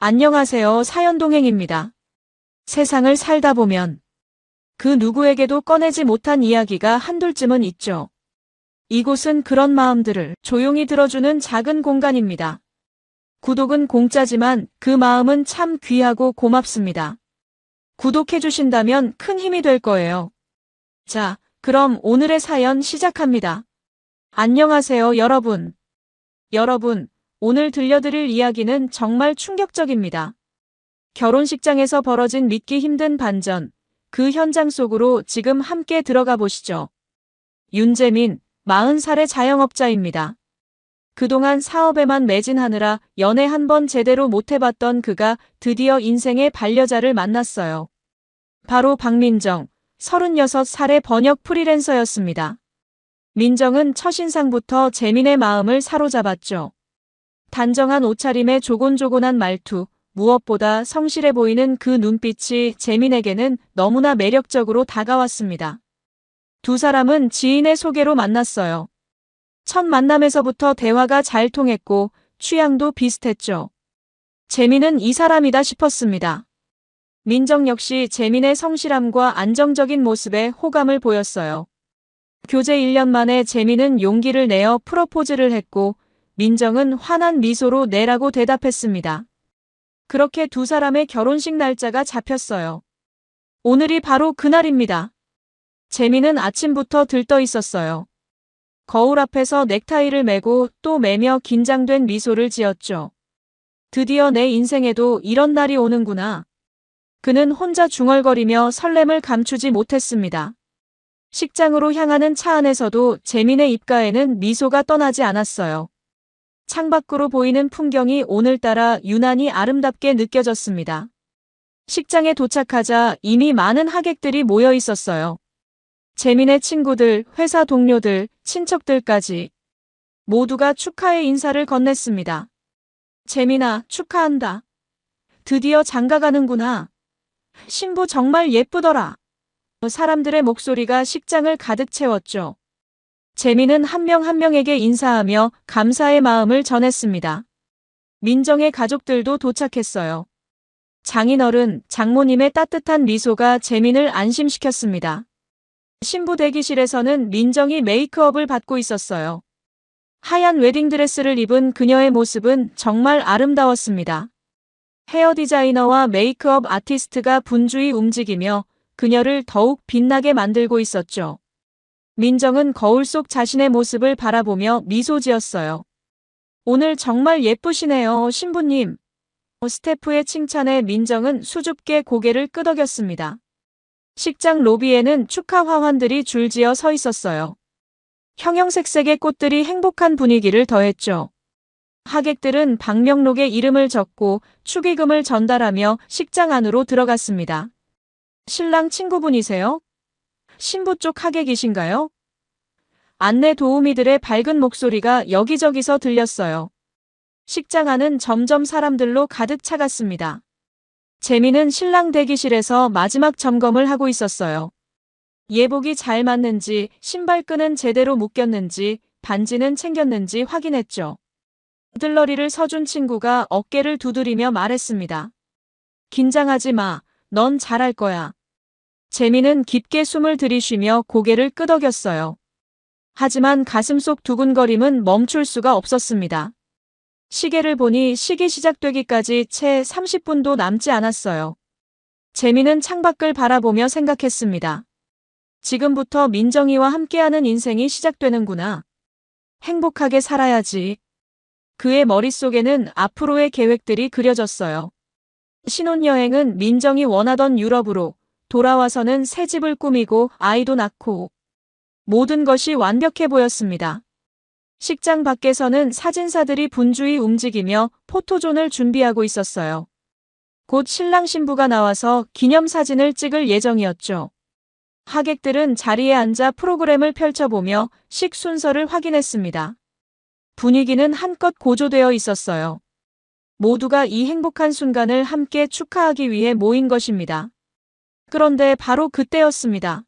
안녕하세요. 사연동행입니다. 세상을 살다 보면 그 누구에게도 꺼내지 못한 이야기가 한둘쯤은 있죠. 이곳은 그런 마음들을 조용히 들어주는 작은 공간입니다. 구독은 공짜지만 그 마음은 참 귀하고 고맙습니다. 구독해주신다면 큰 힘이 될 거예요. 자, 그럼 오늘의 사연 시작합니다. 안녕하세요, 여러분. 오늘 들려드릴 이야기는 정말 충격적입니다. 결혼식장에서 벌어진 믿기 힘든 반전, 그 현장 속으로 지금 함께 들어가 보시죠. 윤재민, 40살의 자영업자입니다. 그동안 사업에만 매진하느라 연애 한 번 제대로 못해봤던 그가 드디어 인생의 반려자를 만났어요. 바로 박민정, 36살의 번역 프리랜서였습니다. 민정은 첫인상부터 재민의 마음을 사로잡았죠. 단정한 옷차림에 조곤조곤한 말투, 무엇보다 성실해 보이는 그 눈빛이 재민에게는 너무나 매력적으로 다가왔습니다. 두 사람은 지인의 소개로 만났어요. 첫 만남에서부터 대화가 잘 통했고 취향도 비슷했죠. 재민은 이 사람이다 싶었습니다. 민정 역시 재민의 성실함과 안정적인 모습에 호감을 보였어요. 교제 1년 만에 재민은 용기를 내어 프로포즈를 했고 민정은 환한 미소로 네라고 대답했습니다. 그렇게 두 사람의 결혼식 날짜가 잡혔어요. 오늘이 바로 그날입니다. 재민은 아침부터 들떠 있었어요. 거울 앞에서 넥타이를 매고 또 매며 긴장된 미소를 지었죠. 드디어 내 인생에도 이런 날이 오는구나. 그는 혼자 중얼거리며 설렘을 감추지 못했습니다. 식장으로 향하는 차 안에서도 재민의 입가에는 미소가 떠나지 않았어요. 창밖으로 보이는 풍경이 오늘따라 유난히 아름답게 느껴졌습니다. 식장에 도착하자 이미 많은 하객들이 모여 있었어요. 재민의 친구들, 회사 동료들, 친척들까지 모두가 축하의 인사를 건넸습니다. 재민아, 축하한다. 드디어 장가가는구나. 신부 정말 예쁘더라. 사람들의 목소리가 식장을 가득 채웠죠. 재민은 한 명 한 명에게 인사하며 감사의 마음을 전했습니다. 민정의 가족들도 도착했어요. 장인어른, 장모님의 따뜻한 미소가 재민을 안심시켰습니다. 신부 대기실에서는 민정이 메이크업을 받고 있었어요. 하얀 웨딩드레스를 입은 그녀의 모습은 정말 아름다웠습니다. 헤어 디자이너와 메이크업 아티스트가 분주히 움직이며 그녀를 더욱 빛나게 만들고 있었죠. 민정은 거울 속 자신의 모습을 바라보며 미소 지었어요. 오늘 정말 예쁘시네요, 신부님. 스태프의 칭찬에 민정은 수줍게 고개를 끄덕였습니다. 식장 로비에는 축하 화환들이 줄지어 서 있었어요. 형형색색의 꽃들이 행복한 분위기를 더했죠. 하객들은 방명록에 이름을 적고 축의금을 전달하며 식장 안으로 들어갔습니다. 신랑 친구분이세요? 신부 쪽 하객이신가요? 안내 도우미들의 밝은 목소리가 여기저기서 들렸어요. 식장 안은 점점 사람들로 가득 차갔습니다. 재민은 신랑 대기실에서 마지막 점검을 하고 있었어요. 예복이 잘 맞는지, 신발끈은 제대로 묶였는지, 반지는 챙겼는지 확인했죠. 들러리를 서준 친구가 어깨를 두드리며 말했습니다. 긴장하지 마, 넌 잘할 거야. 재민은 깊게 숨을 들이쉬며 고개를 끄덕였어요. 하지만 가슴속 두근거림은 멈출 수가 없었습니다. 시계를 보니 식이 시작되기까지 채 30분도 남지 않았어요. 재민은 창밖을 바라보며 생각했습니다. 지금부터 민정이와 함께하는 인생이 시작되는구나. 행복하게 살아야지. 그의 머릿속에는 앞으로의 계획들이 그려졌어요. 신혼여행은 민정이 원하던 유럽으로, 돌아와서는 새 집을 꾸미고 아이도 낳고 모든 것이 완벽해 보였습니다. 식장 밖에서는 사진사들이 분주히 움직이며 포토존을 준비하고 있었어요. 곧 신랑 신부가 나와서 기념사진을 찍을 예정이었죠. 하객들은 자리에 앉아 프로그램을 펼쳐보며 식 순서를 확인했습니다. 분위기는 한껏 고조되어 있었어요. 모두가 이 행복한 순간을 함께 축하하기 위해 모인 것입니다. 그런데 바로 그때였습니다.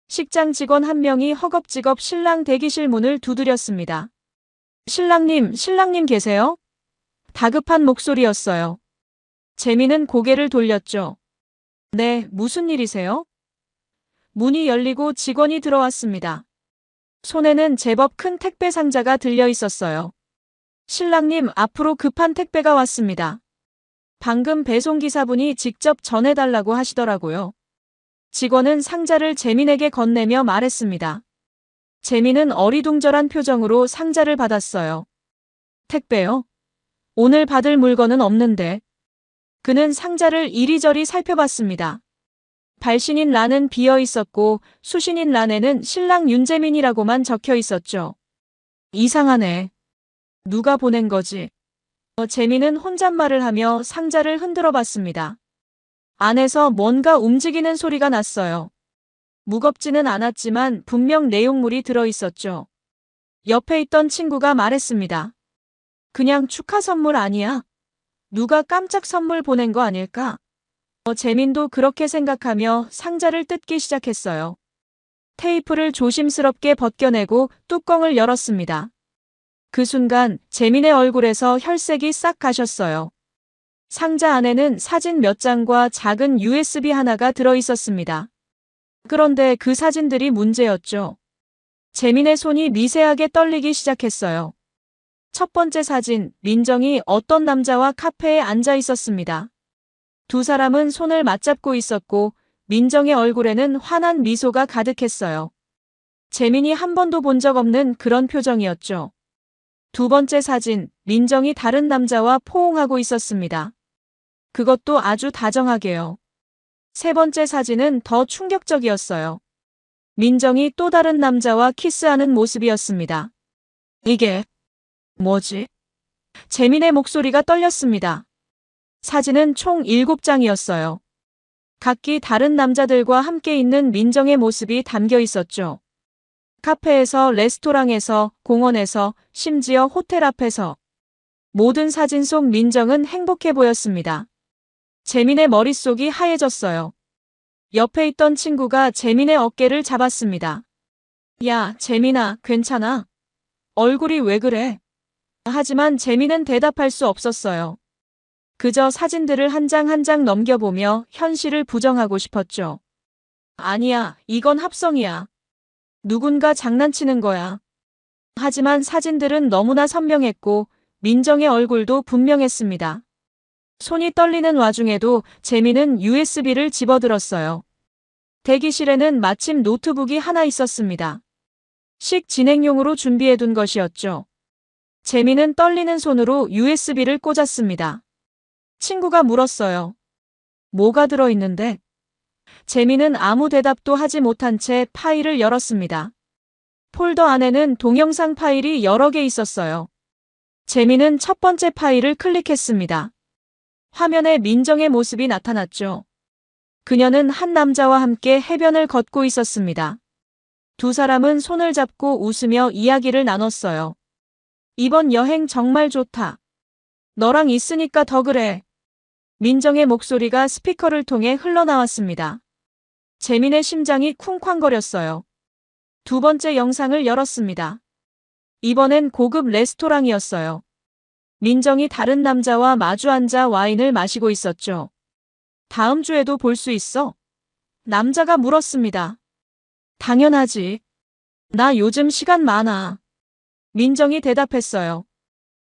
식장 직원 한 명이 허겁지겁 신랑 대기실 문을 두드렸습니다. 신랑님 계세요? 다급한 목소리였어요. 재민은 고개를 돌렸죠. 네, 무슨 일이세요? 문이 열리고 직원이 들어왔습니다. 손에는 제법 큰 택배 상자가 들려 있었어요. 신랑님, 앞으로 급한 택배가 왔습니다. 방금 배송기사분이 직접 전해달라고 하시더라고요. 직원은 상자를 재민에게 건네며 말했습니다. 재민은 어리둥절한 표정으로 상자를 받았어요. 택배요? 오늘 받을 물건은 없는데. 그는 상자를 이리저리 살펴봤습니다. 발신인 란은 비어 있었고 수신인 란에는 신랑 윤재민이라고만 적혀 있었죠. 이상하네. 누가 보낸 거지? 재민은 혼잣말을 하며 상자를 흔들어 봤습니다. 안에서 뭔가 움직이는 소리가 났어요. 무겁지는 않았지만 분명 내용물이 들어 있었죠. 옆에 있던 친구가 말했습니다. 그냥 축하 선물 아니야? 누가 깜짝 선물 보낸 거 아닐까? 재민도 그렇게 생각하며 상자를 뜯기 시작했어요. 테이프를 조심스럽게 벗겨내고 뚜껑을 열었습니다. 그 순간 재민의 얼굴에서 혈색이 싹 가셨어요. 상자 안에는 사진 몇 장과 작은 USB 하나가 들어 있었습니다. 그런데 그 사진들이 문제였죠. 재민의 손이 미세하게 떨리기 시작했어요. 첫 번째 사진, 민정이 어떤 남자와 카페에 앉아 있었습니다. 두 사람은 손을 맞잡고 있었고 민정의 얼굴에는 환한 미소가 가득했어요. 재민이 한 번도 본 적 없는 그런 표정이었죠. 두 번째 사진, 민정이 다른 남자와 포옹하고 있었습니다. 그것도 아주 다정하게요. 세 번째 사진은 더 충격적이었어요. 민정이 또 다른 남자와 키스하는 모습이었습니다. 이게 뭐지? 재민의 목소리가 떨렸습니다. 사진은 총 7장이었어요. 각기 다른 남자들과 함께 있는 민정의 모습이 담겨 있었죠. 카페에서, 레스토랑에서, 공원에서, 심지어 호텔 앞에서. 모든 사진 속 민정은 행복해 보였습니다. 재민의 머릿속이 하얘졌어요. 옆에 있던 친구가 재민의 어깨를 잡았습니다. 야, 재민아, 괜찮아? 얼굴이 왜 그래? 하지만 재민은 대답할 수 없었어요. 그저 사진들을 한 장 한 장 넘겨보며 현실을 부정하고 싶었죠. 아니야, 이건 합성이야. 누군가 장난치는 거야. 하지만 사진들은 너무나 선명했고 민정의 얼굴도 분명했습니다. 손이 떨리는 와중에도 재민은 USB를 집어들었어요. 대기실에는 마침 노트북이 하나 있었습니다. 식 진행용으로 준비해둔 것이었죠. 재민은 떨리는 손으로 USB를 꽂았습니다. 친구가 물었어요. 뭐가 들어있는데? 재민은 아무 대답도 하지 못한 채 파일을 열었습니다. 폴더 안에는 동영상 파일이 여러 개 있었어요. 재민은 첫 번째 파일을 클릭했습니다. 화면에 민정의 모습이 나타났죠. 그녀는 한 남자와 함께 해변을 걷고 있었습니다. 두 사람은 손을 잡고 웃으며 이야기를 나눴어요. 이번 여행 정말 좋다. 너랑 있으니까 더 그래. 민정의 목소리가 스피커를 통해 흘러나왔습니다. 재민의 심장이 쿵쾅거렸어요. 두 번째 영상을 열었습니다. 이번엔 고급 레스토랑이었어요. 민정이 다른 남자와 마주 앉아 와인을 마시고 있었죠. 다음 주에도 볼 수 있어? 남자가 물었습니다. 당연하지. 나 요즘 시간 많아. 민정이 대답했어요.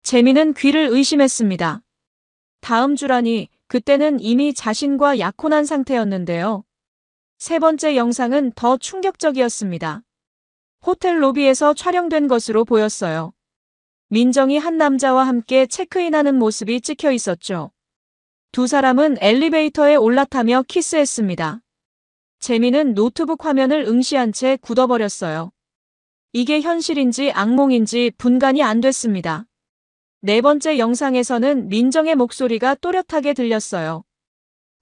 재민은 귀를 의심했습니다. 다음 주라니 그때는 이미 자신과 약혼한 상태였는데요. 세 번째 영상은 더 충격적이었습니다. 호텔 로비에서 촬영된 것으로 보였어요. 민정이 한 남자와 함께 체크인하는 모습이 찍혀 있었죠. 두 사람은 엘리베이터에 올라타며 키스했습니다. 재민은 노트북 화면을 응시한 채 굳어버렸어요. 이게 현실인지 악몽인지 분간이 안 됐습니다. 네 번째 영상에서는 민정의 목소리가 또렷하게 들렸어요.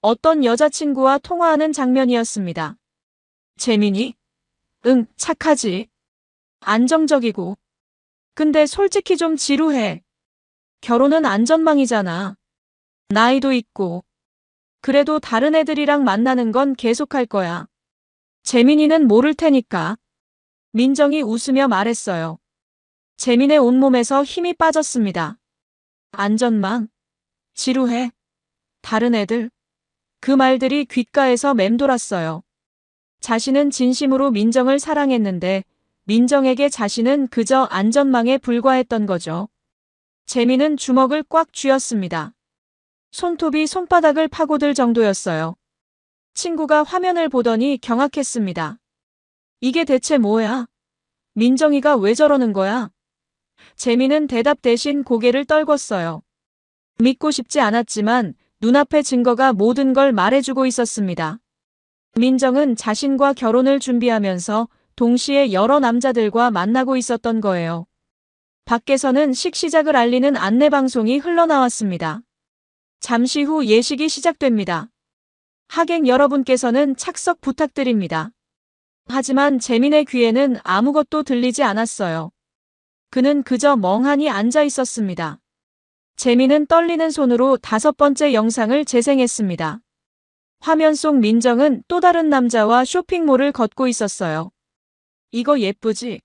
어떤 여자친구와 통화하는 장면이었습니다. 재민이? 응, 착하지. 안정적이고. 근데 솔직히 좀 지루해. 결혼은 안전망이잖아. 나이도 있고. 그래도 다른 애들이랑 만나는 건 계속할 거야. 재민이는 모를 테니까. 민정이 웃으며 말했어요. 재민의 온몸에서 힘이 빠졌습니다. 안전망? 지루해? 다른 애들. 그 말들이 귓가에서 맴돌았어요. 자신은 진심으로 민정을 사랑했는데 민정에게 자신은 그저 안전망에 불과했던 거죠. 재민은 주먹을 꽉 쥐었습니다. 손톱이 손바닥을 파고들 정도였어요. 친구가 화면을 보더니 경악했습니다. 이게 대체 뭐야? 민정이가 왜 저러는 거야? 재민은 대답 대신 고개를 떨궜어요. 믿고 싶지 않았지만 눈앞의 증거가 모든 걸 말해주고 있었습니다. 민정은 자신과 결혼을 준비하면서 동시에 여러 남자들과 만나고 있었던 거예요. 밖에서는 식시작을 알리는 안내방송이 흘러나왔습니다. 잠시 후 예식이 시작됩니다. 하객 여러분께서는 착석 부탁드립니다. 하지만 재민의 귀에는 아무것도 들리지 않았어요. 그는 그저 멍하니 앉아 있었습니다. 재민은 떨리는 손으로 5번째 영상을 재생했습니다. 화면 속 민정은 또 다른 남자와 쇼핑몰을 걷고 있었어요. 이거 예쁘지?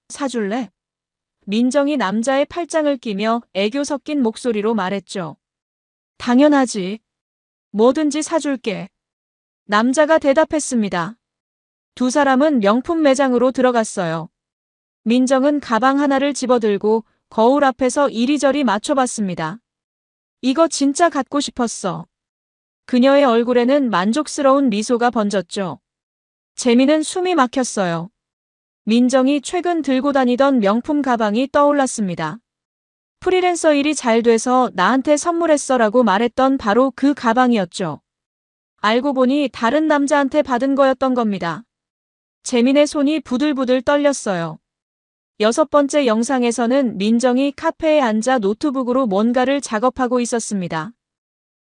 사줄래? 민정이 남자의 팔짱을 끼며 애교 섞인 목소리로 말했죠. 당연하지. 뭐든지 사줄게. 남자가 대답했습니다. 두 사람은 명품 매장으로 들어갔어요. 민정은 가방 하나를 집어들고 거울 앞에서 이리저리 맞춰봤습니다. 이거 진짜 갖고 싶었어. 그녀의 얼굴에는 만족스러운 미소가 번졌죠. 재민은 숨이 막혔어요. 민정이 최근 들고 다니던 명품 가방이 떠올랐습니다. 프리랜서 일이 잘 돼서 나한테 선물했어라고 말했던 바로 그 가방이었죠. 알고 보니 다른 남자한테 받은 거였던 겁니다. 재민의 손이 부들부들 떨렸어요. 6번째 영상에서는 민정이 카페에 앉아 노트북으로 뭔가를 작업하고 있었습니다.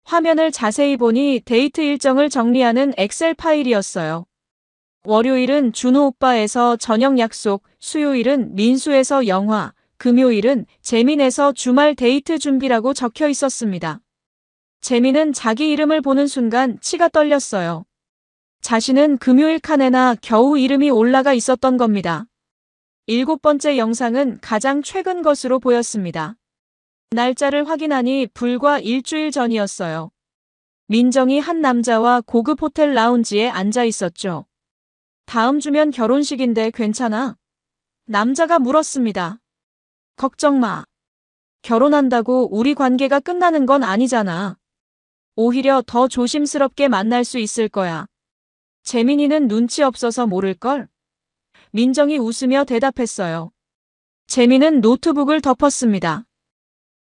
화면을 자세히 보니 데이트 일정을 정리하는 엑셀 파일이었어요. 월요일은 준호 오빠에서 저녁 약속, 수요일은 민수에서 영화, 금요일은 재민에서 주말 데이트 준비라고 적혀 있었습니다. 재민은 자기 이름을 보는 순간 치가 떨렸어요. 자신은 금요일 칸에나 겨우 이름이 올라가 있었던 겁니다. 7번째 영상은 가장 최근 것으로 보였습니다. 날짜를 확인하니 불과 일주일 전이었어요. 민정이 한 남자와 고급 호텔 라운지에 앉아 있었죠. 다음 주면 결혼식인데 괜찮아? 남자가 물었습니다. 걱정 마. 결혼한다고 우리 관계가 끝나는 건 아니잖아. 오히려 더 조심스럽게 만날 수 있을 거야. 재민이는 눈치 없어서 모를걸? 민정이 웃으며 대답했어요. 재민은 노트북을 덮었습니다.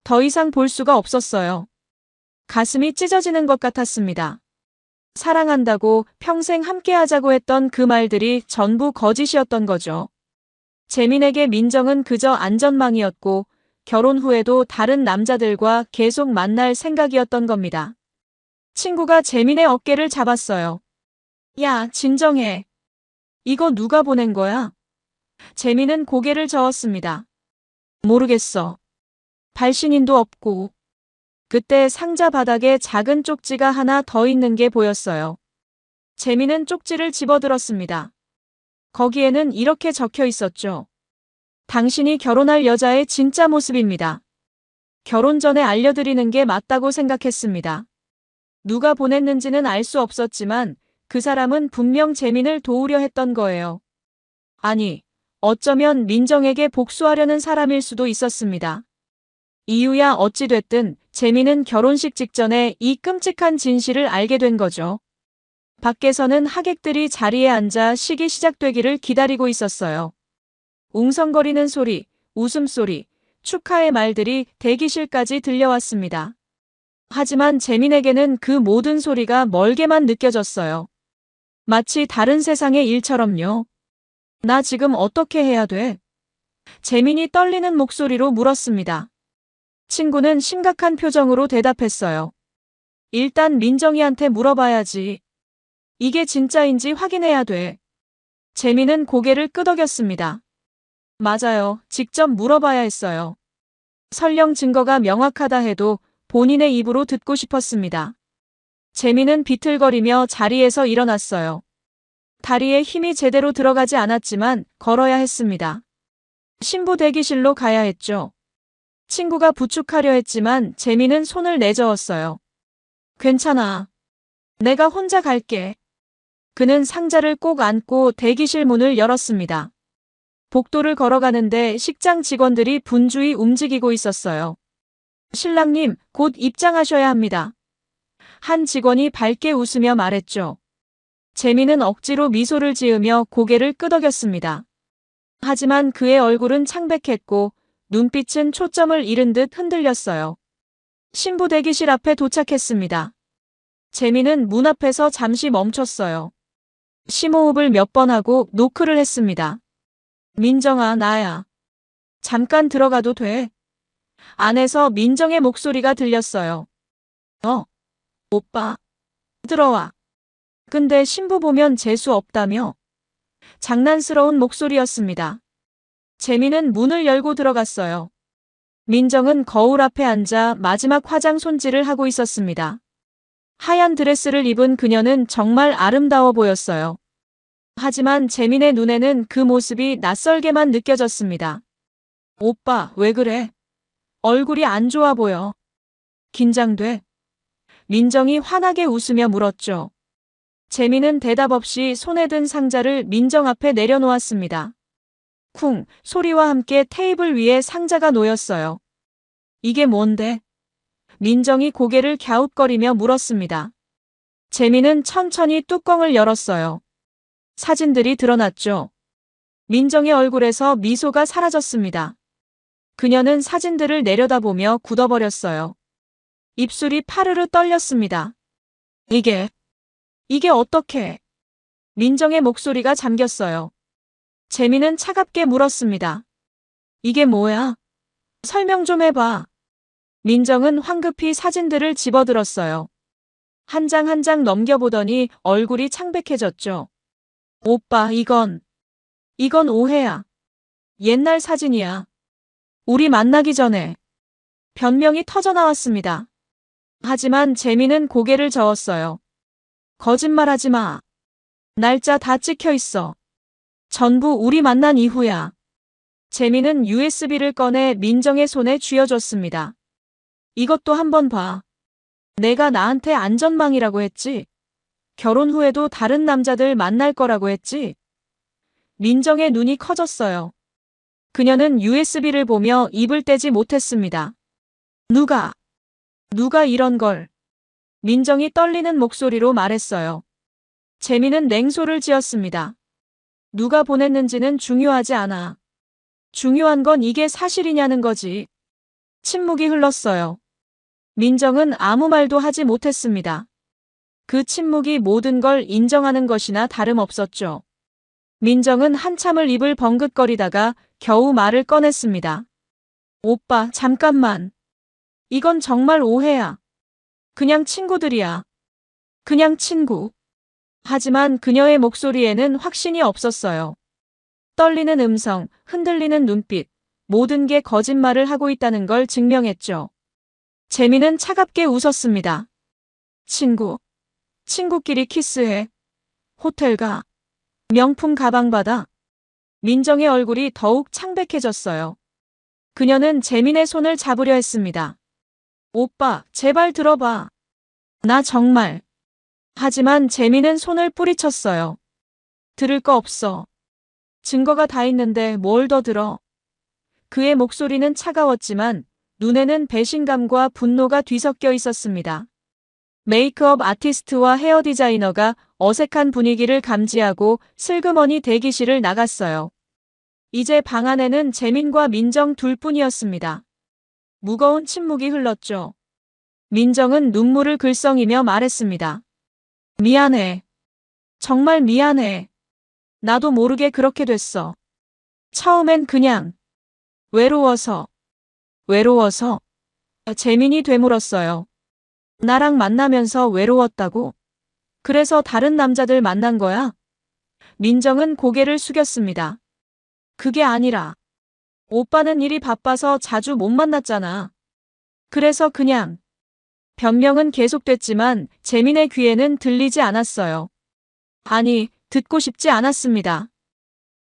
더 이상 볼 수가 없었어요. 가슴이 찢어지는 것 같았습니다. 사랑한다고 평생 함께하자고 했던 그 말들이 전부 거짓이었던 거죠. 재민에게 민정은 그저 안전망이었고 결혼 후에도 다른 남자들과 계속 만날 생각이었던 겁니다. 친구가 재민의 어깨를 잡았어요. 야, 진정해. 이거 누가 보낸 거야? 재민은 고개를 저었습니다. 모르겠어. 발신인도 없고. 그때 상자 바닥에 작은 쪽지가 하나 더 있는 게 보였어요. 재민은 쪽지를 집어들었습니다. 거기에는 이렇게 적혀 있었죠. 당신이 결혼할 여자의 진짜 모습입니다. 결혼 전에 알려드리는 게 맞다고 생각했습니다. 누가 보냈는지는 알 수 없었지만 그 사람은 분명 재민을 도우려 했던 거예요. 아니, 어쩌면 민정에게 복수하려는 사람일 수도 있었습니다. 이유야 어찌됐든 재민은 결혼식 직전에 이 끔찍한 진실을 알게 된 거죠. 밖에서는 하객들이 자리에 앉아 식이 시작되기를 기다리고 있었어요. 웅성거리는 소리, 웃음소리, 축하의 말들이 대기실까지 들려왔습니다. 하지만 재민에게는 그 모든 소리가 멀게만 느껴졌어요. 마치 다른 세상의 일처럼요. 나 지금 어떻게 해야 돼? 재민이 떨리는 목소리로 물었습니다. 친구는 심각한 표정으로 대답했어요. 일단 민정이한테 물어봐야지. 이게 진짜인지 확인해야 돼. 재민은 고개를 끄덕였습니다. 맞아요. 직접 물어봐야 했어요. 설령 증거가 명확하다 해도 본인의 입으로 듣고 싶었습니다. 재민은 비틀거리며 자리에서 일어났어요. 다리에 힘이 제대로 들어가지 않았지만 걸어야 했습니다. 신부 대기실로 가야 했죠. 친구가 부축하려 했지만 재민은 손을 내저었어요. 괜찮아. 내가 혼자 갈게. 그는 상자를 꼭 안고 대기실 문을 열었습니다. 복도를 걸어가는데 식장 직원들이 분주히 움직이고 있었어요. 신랑님, 곧 입장하셔야 합니다. 한 직원이 밝게 웃으며 말했죠. 재민은 억지로 미소를 지으며 고개를 끄덕였습니다. 하지만 그의 얼굴은 창백했고 눈빛은 초점을 잃은 듯 흔들렸어요. 신부 대기실 앞에 도착했습니다. 재민은 문 앞에서 잠시 멈췄어요. 심호흡을 몇 번 하고 노크를 했습니다. 민정아, 나야. 잠깐 들어가도 돼? 안에서 민정의 목소리가 들렸어요. 오빠. 들어와. 근데 신부 보면 재수 없다며? 장난스러운 목소리였습니다. 재민은 문을 열고 들어갔어요. 민정은 거울 앞에 앉아 마지막 화장 손질을 하고 있었습니다. 하얀 드레스를 입은 그녀는 정말 아름다워 보였어요. 하지만 재민의 눈에는 그 모습이 낯설게만 느껴졌습니다. 오빠, 왜 그래? 얼굴이 안 좋아 보여. 긴장돼? 민정이 환하게 웃으며 물었죠. 재민은 대답 없이 손에 든 상자를 민정 앞에 내려놓았습니다. 쿵 소리와 함께 테이블 위에 상자가 놓였어요. 이게 뭔데? 민정이 고개를 갸웃거리며 물었습니다. 재민은 천천히 뚜껑을 열었어요. 사진들이 드러났죠. 민정의 얼굴에서 미소가 사라졌습니다. 그녀는 사진들을 내려다보며 굳어버렸어요. 입술이 파르르 떨렸습니다. 이게 어떻게? 민정의 목소리가 잠겼어요. 재민은 차갑게 물었습니다. 이게 뭐야? 설명 좀 해봐. 민정은 황급히 사진들을 집어들었어요. 한 장 한 장 넘겨보더니 얼굴이 창백해졌죠. 오빠, 이건 오해야. 옛날 사진이야. 우리 만나기 전에. 변명이 터져나왔습니다. 하지만 재민은 고개를 저었어요. 거짓말하지 마. 날짜 다 찍혀 있어. 전부 우리 만난 이후야. 재민은 USB를 꺼내 민정의 손에 쥐어줬습니다. 이것도 한번 봐. 내가 나한테 안전망이라고 했지? 결혼 후에도 다른 남자들 만날 거라고 했지? 민정의 눈이 커졌어요. 그녀는 USB를 보며 입을 떼지 못했습니다. 누가 이런 걸? 민정이 떨리는 목소리로 말했어요. 재민은 냉소를 지었습니다. 누가 보냈는지는 중요하지 않아. 중요한 건 이게 사실이냐는 거지. 침묵이 흘렀어요. 민정은 아무 말도 하지 못했습니다. 그 침묵이 모든 걸 인정하는 것이나 다름없었죠. 민정은 한참을 입을 벙긋거리다가 겨우 말을 꺼냈습니다. 오빠, 잠깐만. 이건 정말 오해야. 그냥 친구들이야. 그냥 친구. 하지만 그녀의 목소리에는 확신이 없었어요. 떨리는 음성, 흔들리는 눈빛, 모든 게 거짓말을 하고 있다는 걸 증명했죠. 재민은 차갑게 웃었습니다. 친구끼리 키스해. 호텔 가. 명품 가방 받아. 민정의 얼굴이 더욱 창백해졌어요. 그녀는 재민의 손을 잡으려 했습니다. 오빠, 제발 들어봐. 나 정말. 하지만 재민은 손을 뿌리쳤어요. 들을 거 없어. 증거가 다 있는데 뭘 더 들어. 그의 목소리는 차가웠지만 눈에는 배신감과 분노가 뒤섞여 있었습니다. 메이크업 아티스트와 헤어 디자이너가 어색한 분위기를 감지하고 슬그머니 대기실을 나갔어요. 이제 방 안에는 재민과 민정 둘뿐이었습니다. 무거운 침묵이 흘렀죠. 민정은 눈물을 글썽이며 말했습니다. 미안해. 정말 미안해. 나도 모르게 그렇게 됐어. 처음엔 그냥 외로워서. 재민이 되물었어요. 나랑 만나면서 외로웠다고? 그래서 다른 남자들 만난 거야? 민정은 고개를 숙였습니다. 그게 아니라 오빠는 일이 바빠서 자주 못 만났잖아. 그래서 그냥. 변명은 계속됐지만 재민의 귀에는 들리지 않았어요. 아니, 듣고 싶지 않았습니다.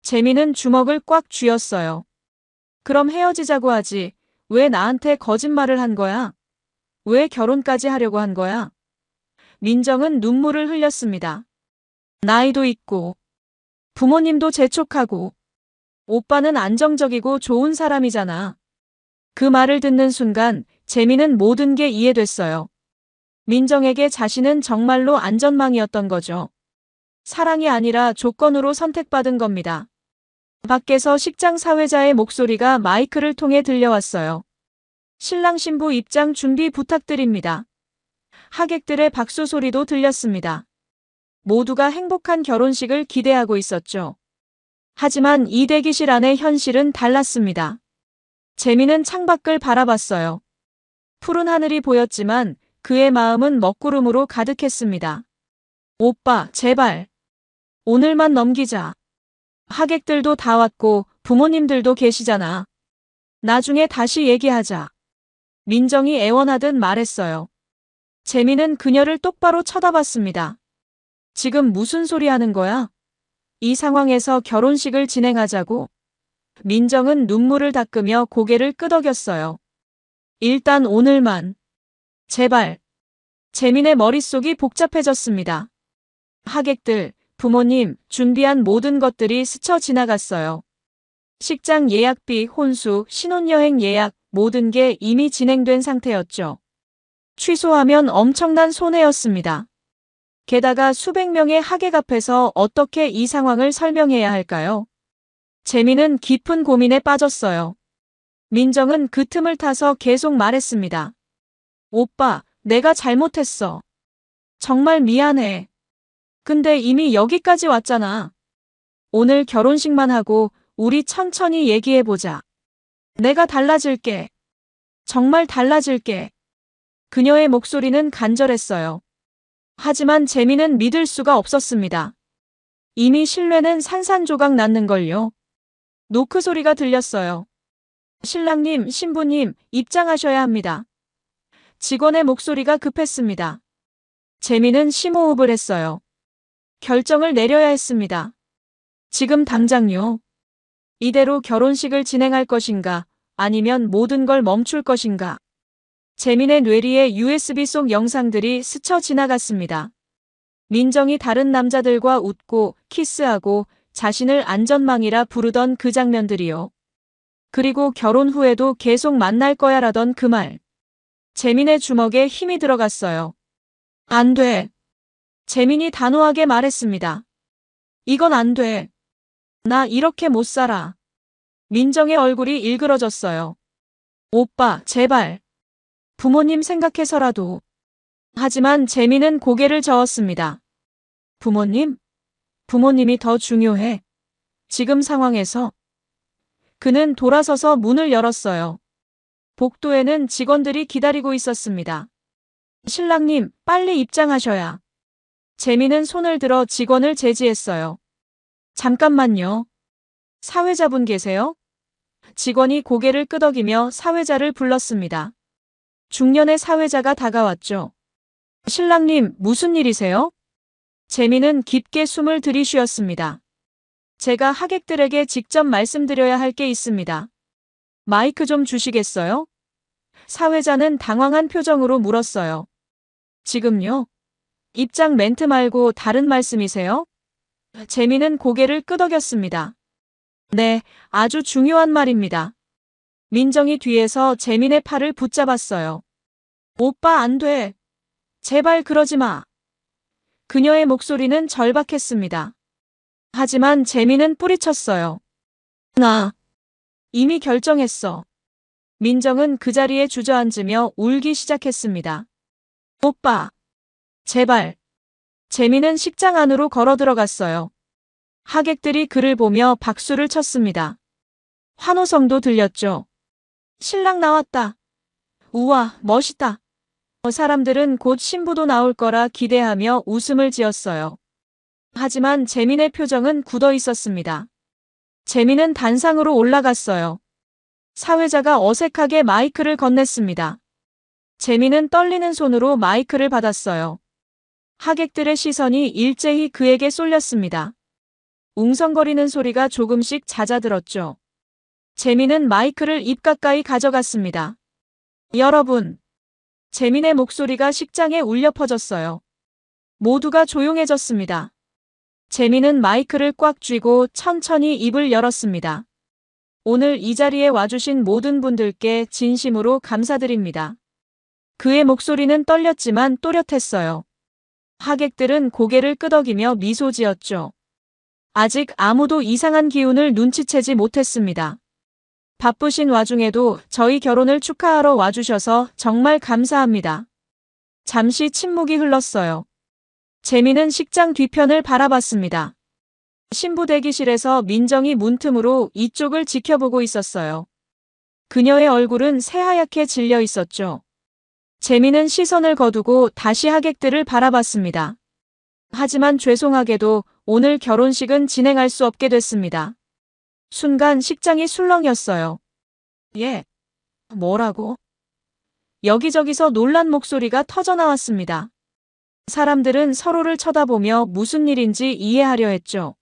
재민은 주먹을 꽉 쥐었어요. 그럼 헤어지자고 하지. 왜 나한테 거짓말을 한 거야? 왜 결혼까지 하려고 한 거야? 민정은 눈물을 흘렸습니다. 나이도 있고, 부모님도 재촉하고, 오빠는 안정적이고 좋은 사람이잖아. 그 말을 듣는 순간 재민은 모든 게 이해됐어요. 민정에게 자신은 정말로 안전망이었던 거죠. 사랑이 아니라 조건으로 선택받은 겁니다. 밖에서 식장 사회자의 목소리가 마이크를 통해 들려왔어요. 신랑 신부 입장 준비 부탁드립니다. 하객들의 박수 소리도 들렸습니다. 모두가 행복한 결혼식을 기대하고 있었죠. 하지만 이 대기실 안의 현실은 달랐습니다. 재민은 창밖을 바라봤어요. 푸른 하늘이 보였지만 그의 마음은 먹구름으로 가득했습니다. 오빠, 제발. 오늘만 넘기자. 하객들도 다 왔고 부모님들도 계시잖아. 나중에 다시 얘기하자. 민정이 애원하듯 말했어요. 재민은 그녀를 똑바로 쳐다봤습니다. 지금 무슨 소리 하는 거야? 이 상황에서 결혼식을 진행하자고? 민정은 눈물을 닦으며 고개를 끄덕였어요. 일단 오늘만. 제발. 재민의 머릿속이 복잡해졌습니다. 하객들, 부모님, 준비한 모든 것들이 스쳐 지나갔어요. 식장 예약비, 혼수, 신혼여행 예약, 모든 게 이미 진행된 상태였죠. 취소하면 엄청난 손해였습니다. 게다가 수백 명의 하객 앞에서 어떻게 이 상황을 설명해야 할까요? 재민은 깊은 고민에 빠졌어요. 민정은 그 틈을 타서 계속 말했습니다. 오빠, 내가 잘못했어. 정말 미안해. 근데 이미 여기까지 왔잖아. 오늘 결혼식만 하고 우리 천천히 얘기해보자. 내가 달라질게. 정말 달라질게. 그녀의 목소리는 간절했어요. 하지만 재민은 믿을 수가 없었습니다. 이미 신뢰는 산산조각 났는걸요. 노크 소리가 들렸어요. 신랑님, 신부님, 입장하셔야 합니다. 직원의 목소리가 급했습니다. 재민은 심호흡을 했어요. 결정을 내려야 했습니다. 지금 당장요. 이대로 결혼식을 진행할 것인가, 아니면 모든 걸 멈출 것인가. 재민의 뇌리에 USB 속 영상들이 스쳐 지나갔습니다. 민정이 다른 남자들과 웃고 키스하고 자신을 안전망이라 부르던 그 장면들이요. 그리고 결혼 후에도 계속 만날 거야라던 그 말. 재민의 주먹에 힘이 들어갔어요. 안 돼. 재민이 단호하게 말했습니다. 이건 안 돼. 나 이렇게 못 살아. 민정의 얼굴이 일그러졌어요. 오빠, 제발. 부모님 생각해서라도. 하지만 재민은 고개를 저었습니다. 부모님? 부모님이 더 중요해. 지금 상황에서. 그는 돌아서서 문을 열었어요. 복도에는 직원들이 기다리고 있었습니다. 신랑님, 빨리 입장하셔야. 재민은 손을 들어 직원을 제지했어요. 잠깐만요. 사회자분 계세요? 직원이 고개를 끄덕이며 사회자를 불렀습니다. 중년의 사회자가 다가왔죠. 신랑님, 무슨 일이세요? 재민은 깊게 숨을 들이쉬었습니다. 제가 하객들에게 직접 말씀드려야 할 게 있습니다. 마이크 좀 주시겠어요? 사회자는 당황한 표정으로 물었어요. 지금요? 입장 멘트 말고 다른 말씀이세요? 재민은 고개를 끄덕였습니다. 네, 아주 중요한 말입니다. 민정이 뒤에서 재민의 팔을 붙잡았어요. 오빠 안 돼. 제발 그러지 마. 그녀의 목소리는 절박했습니다. 하지만 재민은 뿌리쳤어요. 나 이미 결정했어. 민정은 그 자리에 주저앉으며 울기 시작했습니다. 오빠, 제발. 재민은 식장 안으로 걸어 들어갔어요. 하객들이 그를 보며 박수를 쳤습니다. 환호성도 들렸죠. 신랑 나왔다. 우와, 멋있다. 사람들은 곧 신부도 나올 거라 기대하며 웃음을 지었어요. 하지만 재민의 표정은 굳어 있었습니다. 재민은 단상으로 올라갔어요. 사회자가 어색하게 마이크를 건넸습니다. 재민은 떨리는 손으로 마이크를 받았어요. 하객들의 시선이 일제히 그에게 쏠렸습니다. 웅성거리는 소리가 조금씩 잦아들었죠. 재민은 마이크를 입 가까이 가져갔습니다. 여러분. 재민의 목소리가 식장에 울려 퍼졌어요. 모두가 조용해졌습니다. 재민은 마이크를 꽉 쥐고 천천히 입을 열었습니다. 오늘 이 자리에 와주신 모든 분들께 진심으로 감사드립니다. 그의 목소리는 떨렸지만 또렷했어요. 하객들은 고개를 끄덕이며 미소 지었죠. 아직 아무도 이상한 기운을 눈치채지 못했습니다. 바쁘신 와중에도 저희 결혼을 축하하러 와주셔서 정말 감사합니다. 잠시 침묵이 흘렀어요. 재민은 식장 뒤편을 바라봤습니다. 신부 대기실에서 민정이 문틈으로 이쪽을 지켜보고 있었어요. 그녀의 얼굴은 새하얗게 질려 있었죠. 재민은 시선을 거두고 다시 하객들을 바라봤습니다. 하지만 죄송하게도 오늘 결혼식은 진행할 수 없게 됐습니다. 순간 식장이 술렁였어요. 예? 뭐라고? 여기저기서 놀란 목소리가 터져나왔습니다. 사람들은 서로를 쳐다보며 무슨 일인지 이해하려 했죠.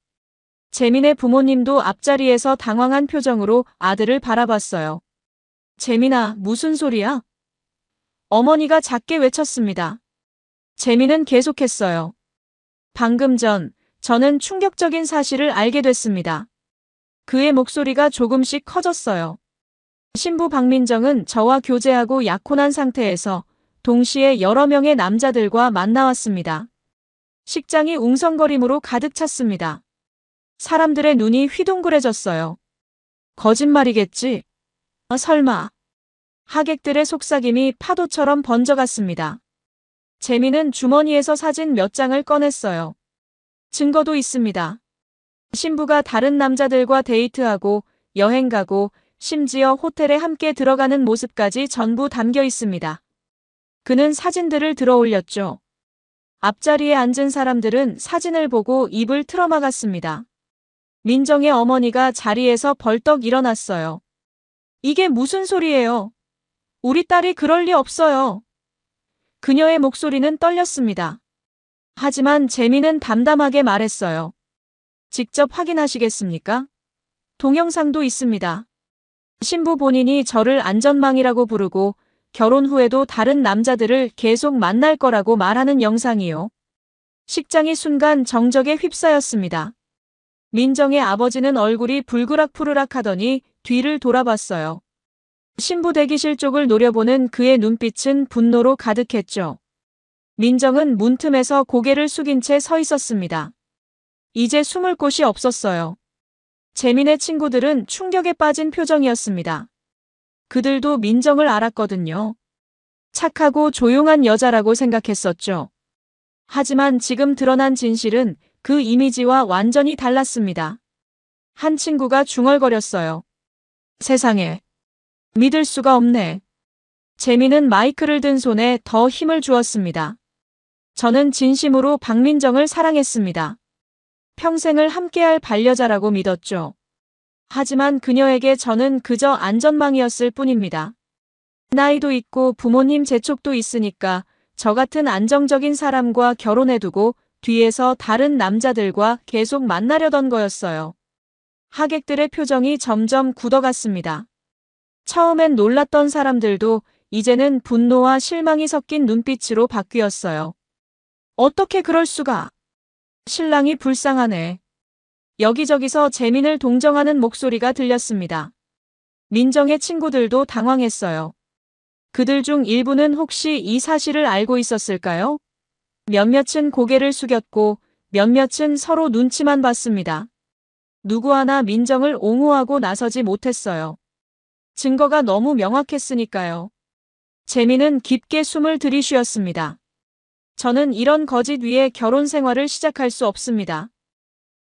재민의 부모님도 앞자리에서 당황한 표정으로 아들을 바라봤어요. 재민아, 무슨 소리야? 어머니가 작게 외쳤습니다. 재민은 계속했어요. 방금 전 저는 충격적인 사실을 알게 됐습니다. 그의 목소리가 조금씩 커졌어요. 신부 박민정은 저와 교제하고 약혼한 상태에서 동시에 여러 명의 남자들과 만나왔습니다. 식장이 웅성거림으로 가득 찼습니다. 사람들의 눈이 휘둥그레졌어요. 거짓말이겠지? 설마. 하객들의 속삭임이 파도처럼 번져갔습니다. 재민은 주머니에서 사진 몇 장을 꺼냈어요. 증거도 있습니다. 신부가 다른 남자들과 데이트하고 여행 가고 심지어 호텔에 함께 들어가는 모습까지 전부 담겨 있습니다. 그는 사진들을 들어 올렸죠. 앞자리에 앉은 사람들은 사진을 보고 입을 틀어막았습니다. 민정의 어머니가 자리에서 벌떡 일어났어요. 이게 무슨 소리예요? 우리 딸이 그럴 리 없어요. 그녀의 목소리는 떨렸습니다. 하지만 재민은 담담하게 말했어요. 직접 확인하시겠습니까? 동영상도 있습니다. 신부 본인이 저를 안전망이라고 부르고 결혼 후에도 다른 남자들을 계속 만날 거라고 말하는 영상이요. 식장이 순간 정적에 휩싸였습니다. 민정의 아버지는 얼굴이 불그락푸르락 하더니 뒤를 돌아봤어요. 신부 대기실 쪽을 노려보는 그의 눈빛은 분노로 가득했죠. 민정은 문틈에서 고개를 숙인 채 서 있었습니다. 이제 숨을 곳이 없었어요. 재민의 친구들은 충격에 빠진 표정이었습니다. 그들도 민정을 알았거든요. 착하고 조용한 여자라고 생각했었죠. 하지만 지금 드러난 진실은 그 이미지와 완전히 달랐습니다. 한 친구가 중얼거렸어요. 세상에. 믿을 수가 없네. 재민은 마이크를 든 손에 더 힘을 주었습니다. 저는 진심으로 박민정을 사랑했습니다. 평생을 함께할 반려자라고 믿었죠. 하지만 그녀에게 저는 그저 안전망이었을 뿐입니다. 나이도 있고 부모님 재촉도 있으니까 저 같은 안정적인 사람과 결혼해두고 뒤에서 다른 남자들과 계속 만나려던 거였어요. 하객들의 표정이 점점 굳어갔습니다. 처음엔 놀랐던 사람들도 이제는 분노와 실망이 섞인 눈빛으로 바뀌었어요. 어떻게 그럴 수가? 신랑이 불쌍하네. 여기저기서 재민을 동정하는 목소리가 들렸습니다. 민정의 친구들도 당황했어요. 그들 중 일부는 혹시 이 사실을 알고 있었을까요? 몇몇은 고개를 숙였고 몇몇은 서로 눈치만 봤습니다. 누구 하나 민정을 옹호하고 나서지 못했어요. 증거가 너무 명확했으니까요. 재민은 깊게 숨을 들이쉬었습니다. 저는 이런 거짓 위에 결혼 생활을 시작할 수 없습니다.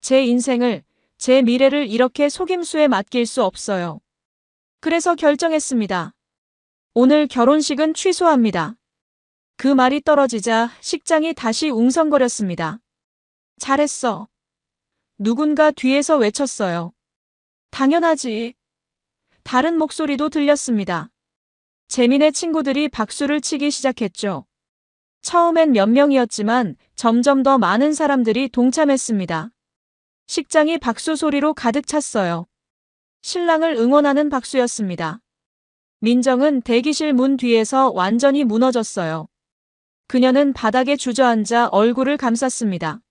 제 인생을, 제 미래를 이렇게 속임수에 맡길 수 없어요. 그래서 결정했습니다. 오늘 결혼식은 취소합니다. 그 말이 떨어지자 식장이 다시 웅성거렸습니다. 잘했어. 누군가 뒤에서 외쳤어요. 당연하지. 다른 목소리도 들렸습니다. 재민의 친구들이 박수를 치기 시작했죠. 처음엔 몇 명이었지만 점점 더 많은 사람들이 동참했습니다. 식장이 박수 소리로 가득 찼어요. 신랑을 응원하는 박수였습니다. 민정은 대기실 문 뒤에서 완전히 무너졌어요. 그녀는 바닥에 주저앉아 얼굴을 감쌌습니다.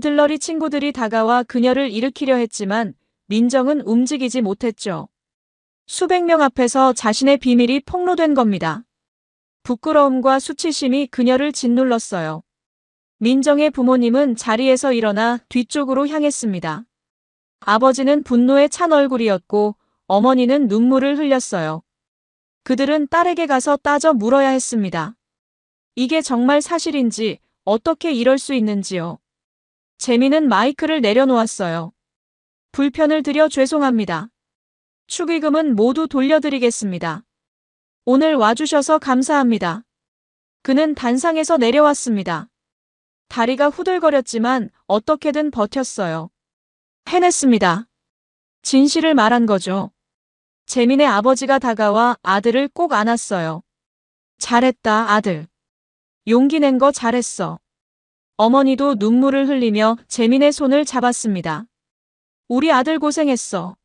들러리 친구들이 다가와 그녀를 일으키려 했지만 민정은 움직이지 못했죠. 수백 명 앞에서 자신의 비밀이 폭로된 겁니다. 부끄러움과 수치심이 그녀를 짓눌렀어요. 민정의 부모님은 자리에서 일어나 뒤쪽으로 향했습니다. 아버지는 분노에 찬 얼굴이었고 어머니는 눈물을 흘렸어요. 그들은 딸에게 가서 따져 물어야 했습니다. 이게 정말 사실인지, 어떻게 이럴 수 있는지요. 재민은 마이크를 내려놓았어요. 불편을 드려 죄송합니다. 축의금은 모두 돌려드리겠습니다. 오늘 와주셔서 감사합니다. 그는 단상에서 내려왔습니다. 다리가 후들거렸지만 어떻게든 버텼어요. 해냈습니다. 진실을 말한 거죠. 재민의 아버지가 다가와 아들을 꼭 안았어요. 잘했다, 아들. 용기 낸 거 잘했어. 어머니도 눈물을 흘리며 재민의 손을 잡았습니다. 우리 아들 고생했어.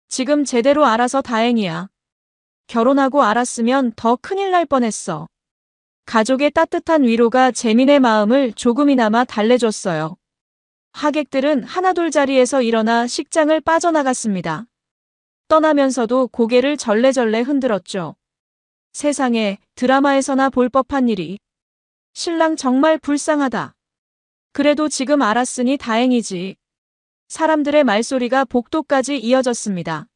지금 제대로 알아서 다행이야. 결혼하고 알았으면 더 큰일 날 뻔했어. 가족의 따뜻한 위로가 재민의 마음을 조금이나마 달래줬어요. 하객들은 하나둘 자리에서 일어나 식장을 빠져나갔습니다. 떠나면서도 고개를 절레절레 흔들었죠. 세상에, 드라마에서나 볼 법한 일이. 신랑 정말 불쌍하다. 그래도 지금 알았으니 다행이지. 사람들의 말소리가 복도까지 이어졌습니다.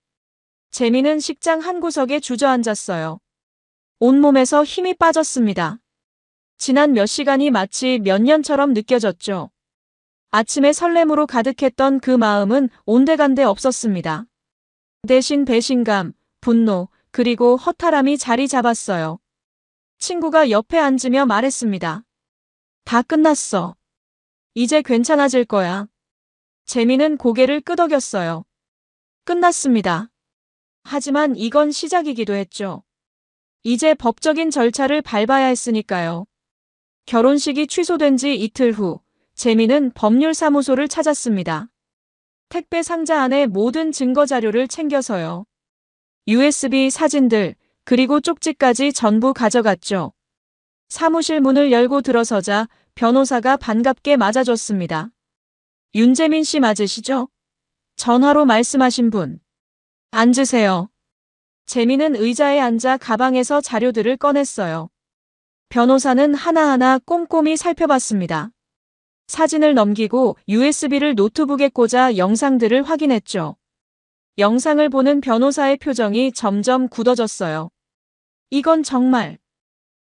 재민은 식장 한 구석에 주저앉았어요. 온몸에서 힘이 빠졌습니다. 지난 몇 시간이 마치 몇 년처럼 느껴졌죠. 아침에 설렘으로 가득했던 그 마음은 온데간데 없었습니다. 대신 배신감, 분노, 그리고 허탈함이 자리 잡았어요. 친구가 옆에 앉으며 말했습니다. 다 끝났어. 이제 괜찮아질 거야. 재민은 고개를 끄덕였어요. 끝났습니다. 하지만 이건 시작이기도 했죠. 이제 법적인 절차를 밟아야 했으니까요. 결혼식이 취소된 지 이틀 후, 재민은 법률사무소를 찾았습니다. 택배 상자 안에 모든 증거 자료를 챙겨서요. USB 사진들, 그리고 쪽지까지 전부 가져갔죠. 사무실 문을 열고 들어서자 변호사가 반갑게 맞아줬습니다. 윤재민 씨 맞으시죠? 전화로 말씀하신 분. 앉으세요. 재민은 의자에 앉아 가방에서 자료들을 꺼냈어요. 변호사는 하나하나 꼼꼼히 살펴봤습니다. 사진을 넘기고 USB를 노트북에 꽂아 영상들을 확인했죠. 영상을 보는 변호사의 표정이 점점 굳어졌어요. 이건 정말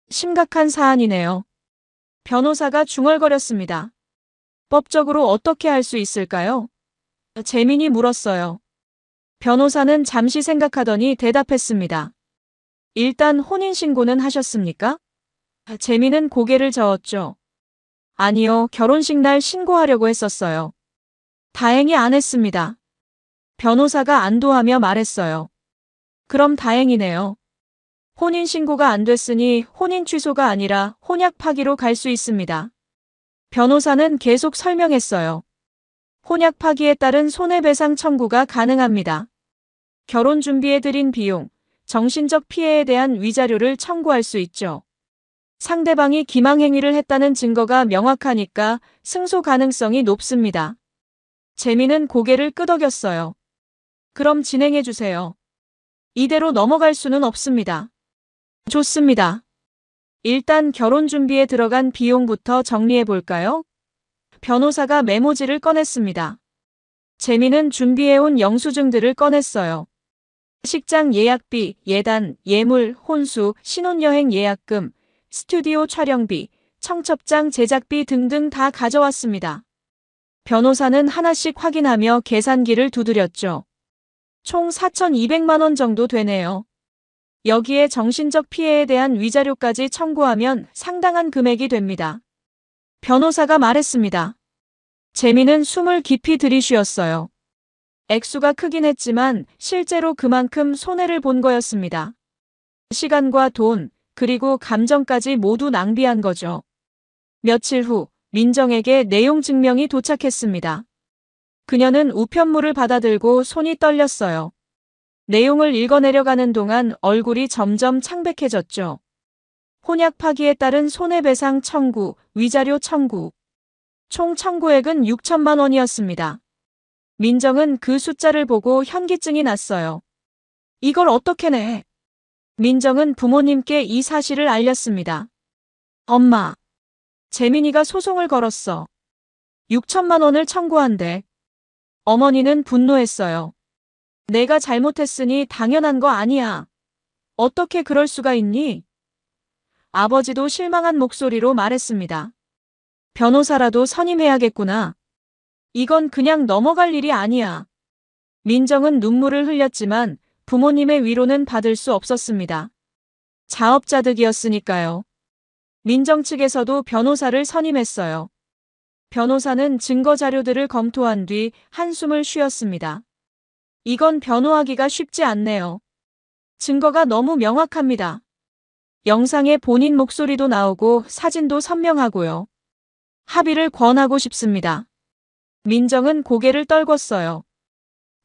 심각한 사안이네요. 변호사가 중얼거렸습니다. 법적으로 어떻게 할 수 있을까요? 재민이 물었어요. 변호사는 잠시 생각하더니 대답했습니다. 일단 혼인신고는 하셨습니까? 재민은 고개를 저었죠. 아니요, 결혼식 날 신고하려고 했었어요. 다행히 안 했습니다. 변호사가 안도하며 말했어요. 그럼 다행이네요. 혼인신고가 안 됐으니 혼인 취소가 아니라 혼약 파기로 갈 수 있습니다. 변호사는 계속 설명했어요. 혼약 파기에 따른 손해배상 청구가 가능합니다. 결혼 준비에 들인 비용, 정신적 피해에 대한 위자료를 청구할 수 있죠. 상대방이 기망행위를 했다는 증거가 명확하니까 승소 가능성이 높습니다. 재민은 고개를 끄덕였어요. 그럼 진행해 주세요. 이대로 넘어갈 수는 없습니다. 좋습니다. 일단 결혼 준비에 들어간 비용부터 정리해 볼까요? 변호사가 메모지를 꺼냈습니다. 재민은 준비해온 영수증들을 꺼냈어요. 식장 예약비, 예단, 예물, 혼수, 신혼여행 예약금, 스튜디오 촬영비, 청첩장 제작비 등등 다 가져왔습니다. 변호사는 하나씩 확인하며 계산기를 두드렸죠. 총 4,200만 원 정도 되네요. 여기에 정신적 피해에 대한 위자료까지 청구하면 상당한 금액이 됩니다. 변호사가 말했습니다. 재민은 숨을 깊이 들이쉬었어요. 액수가 크긴 했지만 실제로 그만큼 손해를 본 거였습니다. 시간과 돈, 그리고 감정까지 모두 낭비한 거죠. 며칠 후 민정에게 내용 증명이 도착했습니다. 그녀는 우편물을 받아들고 손이 떨렸어요. 내용을 읽어내려가는 동안 얼굴이 점점 창백해졌죠. 혼약 파기에 따른 손해배상 청구, 위자료 청구. 총 청구액은 6천만 원이었습니다. 민정은 그 숫자를 보고 현기증이 났어요. 이걸 어떻게 내? 민정은 부모님께 이 사실을 알렸습니다. 엄마, 재민이가 소송을 걸었어. 6천만 원을 청구한대. 어머니는 분노했어요. 내가 잘못했으니 당연한 거 아니야. 어떻게 그럴 수가 있니? 아버지도 실망한 목소리로 말했습니다. 변호사라도 선임해야겠구나. 이건 그냥 넘어갈 일이 아니야. 민정은 눈물을 흘렸지만 부모님의 위로는 받을 수 없었습니다. 자업자득이었으니까요. 민정 측에서도 변호사를 선임했어요. 변호사는 증거 자료들을 검토한 뒤 한숨을 쉬었습니다. 이건 변호하기가 쉽지 않네요. 증거가 너무 명확합니다. 영상에 본인 목소리도 나오고 사진도 선명하고요. 합의를 권하고 싶습니다. 민정은 고개를 떨궜어요.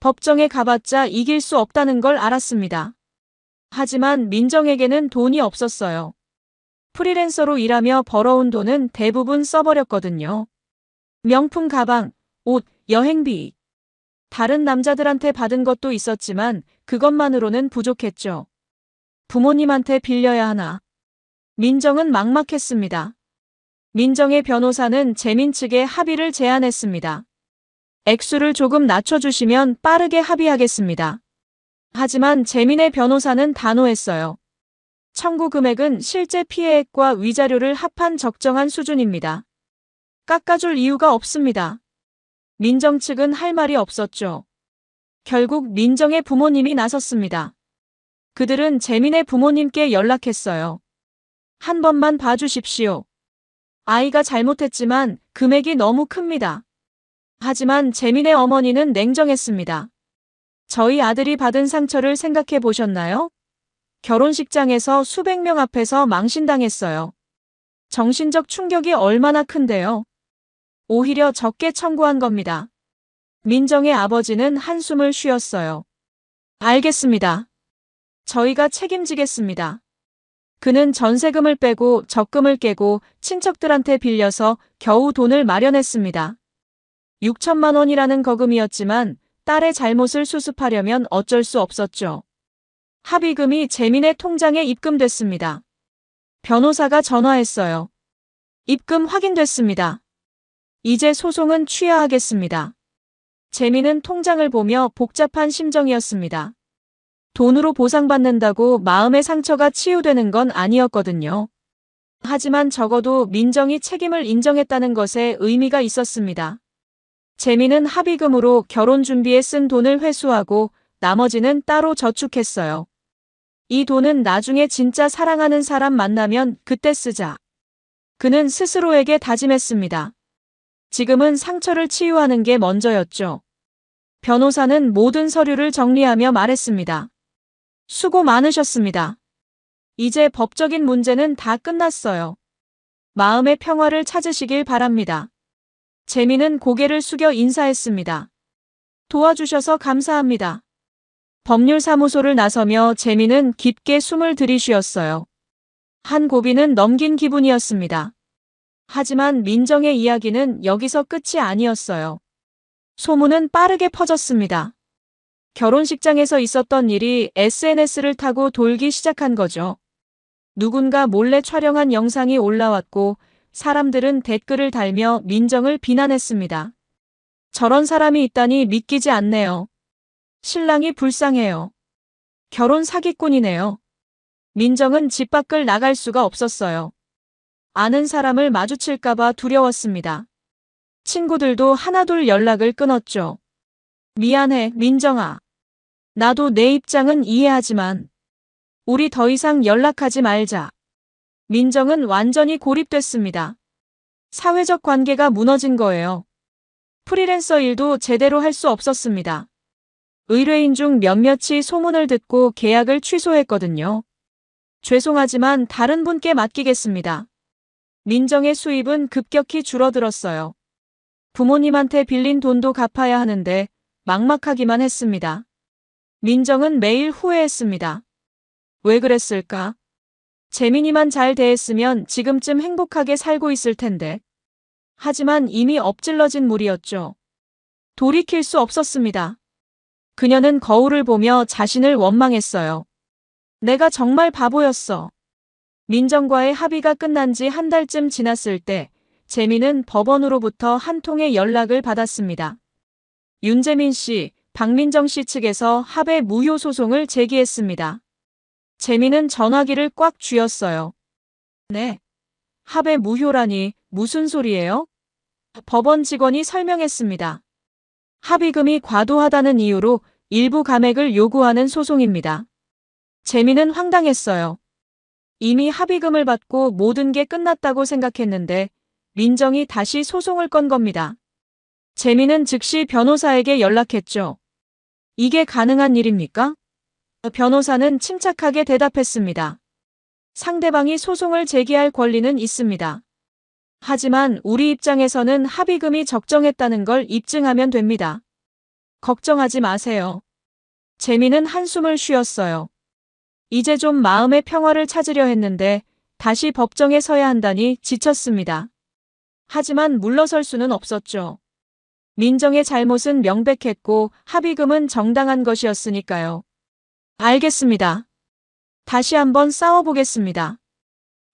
법정에 가봤자 이길 수 없다는 걸 알았습니다. 하지만 민정에게는 돈이 없었어요. 프리랜서로 일하며 벌어온 돈은 대부분 써버렸거든요. 명품 가방, 옷, 여행비. 다른 남자들한테 받은 것도 있었지만 그것만으로는 부족했죠. 부모님한테 빌려야 하나. 민정은 막막했습니다. 민정의 변호사는 재민 측에 합의를 제안했습니다. 액수를 조금 낮춰주시면 빠르게 합의하겠습니다. 하지만 재민의 변호사는 단호했어요. 청구 금액은 실제 피해액과 위자료를 합한 적정한 수준입니다. 깎아줄 이유가 없습니다. 민정 측은 할 말이 없었죠. 결국 민정의 부모님이 나섰습니다. 그들은 재민의 부모님께 연락했어요. 한 번만 봐주십시오. 아이가 잘못했지만 금액이 너무 큽니다. 하지만 재민의 어머니는 냉정했습니다. 저희 아들이 받은 상처를 생각해 보셨나요? 결혼식장에서 수백 명 앞에서 망신당했어요. 정신적 충격이 얼마나 큰데요. 오히려 적게 청구한 겁니다. 민정의 아버지는 한숨을 쉬었어요. 알겠습니다. 저희가 책임지겠습니다. 그는 전세금을 빼고 적금을 깨고 친척들한테 빌려서 겨우 돈을 마련했습니다. 6천만 원이라는 거금이었지만 딸의 잘못을 수습하려면 어쩔 수 없었죠. 합의금이 재민의 통장에 입금됐습니다. 변호사가 전화했어요. 입금 확인됐습니다. 이제 소송은 취하하겠습니다. 재민은 통장을 보며 복잡한 심정이었습니다. 돈으로 보상받는다고 마음의 상처가 치유되는 건 아니었거든요. 하지만 적어도 민정이 책임을 인정했다는 것에 의미가 있었습니다. 재민은 합의금으로 결혼 준비에 쓴 돈을 회수하고 나머지는 따로 저축했어요. 이 돈은 나중에 진짜 사랑하는 사람 만나면 그때 쓰자. 그는 스스로에게 다짐했습니다. 지금은 상처를 치유하는 게 먼저였죠. 변호사는 모든 서류를 정리하며 말했습니다. 수고 많으셨습니다. 이제 법적인 문제는 다 끝났어요. 마음의 평화를 찾으시길 바랍니다. 재민은 고개를 숙여 인사했습니다. 도와주셔서 감사합니다. 법률사무소를 나서며 재민은 깊게 숨을 들이쉬었어요. 한 고비는 넘긴 기분이었습니다. 하지만 민정의 이야기는 여기서 끝이 아니었어요. 소문은 빠르게 퍼졌습니다. 결혼식장에서 있었던 일이 SNS를 타고 돌기 시작한 거죠. 누군가 몰래 촬영한 영상이 올라왔고 사람들은 댓글을 달며 민정을 비난했습니다. 저런 사람이 있다니 믿기지 않네요. 신랑이 불쌍해요. 결혼 사기꾼이네요. 민정은 집 밖을 나갈 수가 없었어요. 아는 사람을 마주칠까봐 두려웠습니다. 친구들도 하나둘 연락을 끊었죠. 미안해, 민정아. 나도 내 입장은 이해하지만 우리 더 이상 연락하지 말자. 민정은 완전히 고립됐습니다. 사회적 관계가 무너진 거예요. 프리랜서 일도 제대로 할 수 없었습니다. 의뢰인 중 몇몇이 소문을 듣고 계약을 취소했거든요. 죄송하지만 다른 분께 맡기겠습니다. 민정의 수입은 급격히 줄어들었어요. 부모님한테 빌린 돈도 갚아야 하는데 막막하기만 했습니다. 민정은 매일 후회했습니다. 왜 그랬을까? 재민이만 잘 대했으면 지금쯤 행복하게 살고 있을 텐데. 하지만 이미 엎질러진 물이었죠. 돌이킬 수 없었습니다. 그녀는 거울을 보며 자신을 원망했어요. 내가 정말 바보였어. 민정과의 합의가 끝난 지 한 달쯤 지났을 때 재민은 법원으로부터 한 통의 연락을 받았습니다. 윤재민 씨, 박민정 씨 측에서 합의 무효 소송을 제기했습니다. 재민은 전화기를 꽉 쥐었어요. 네. 합의 무효라니 무슨 소리예요? 법원 직원이 설명했습니다. 합의금이 과도하다는 이유로 일부 감액을 요구하는 소송입니다. 재민은 황당했어요. 이미 합의금을 받고 모든 게 끝났다고 생각했는데 민정이 다시 소송을 건 겁니다. 재민은 즉시 변호사에게 연락했죠. 이게 가능한 일입니까? 변호사는 침착하게 대답했습니다. 상대방이 소송을 제기할 권리는 있습니다. 하지만 우리 입장에서는 합의금이 적정했다는 걸 입증하면 됩니다. 걱정하지 마세요. 재민은 한숨을 쉬었어요. 이제 좀 마음의 평화를 찾으려 했는데 다시 법정에 서야 한다니 지쳤습니다. 하지만 물러설 수는 없었죠. 민정의 잘못은 명백했고 합의금은 정당한 것이었으니까요. 알겠습니다. 다시 한번 싸워보겠습니다.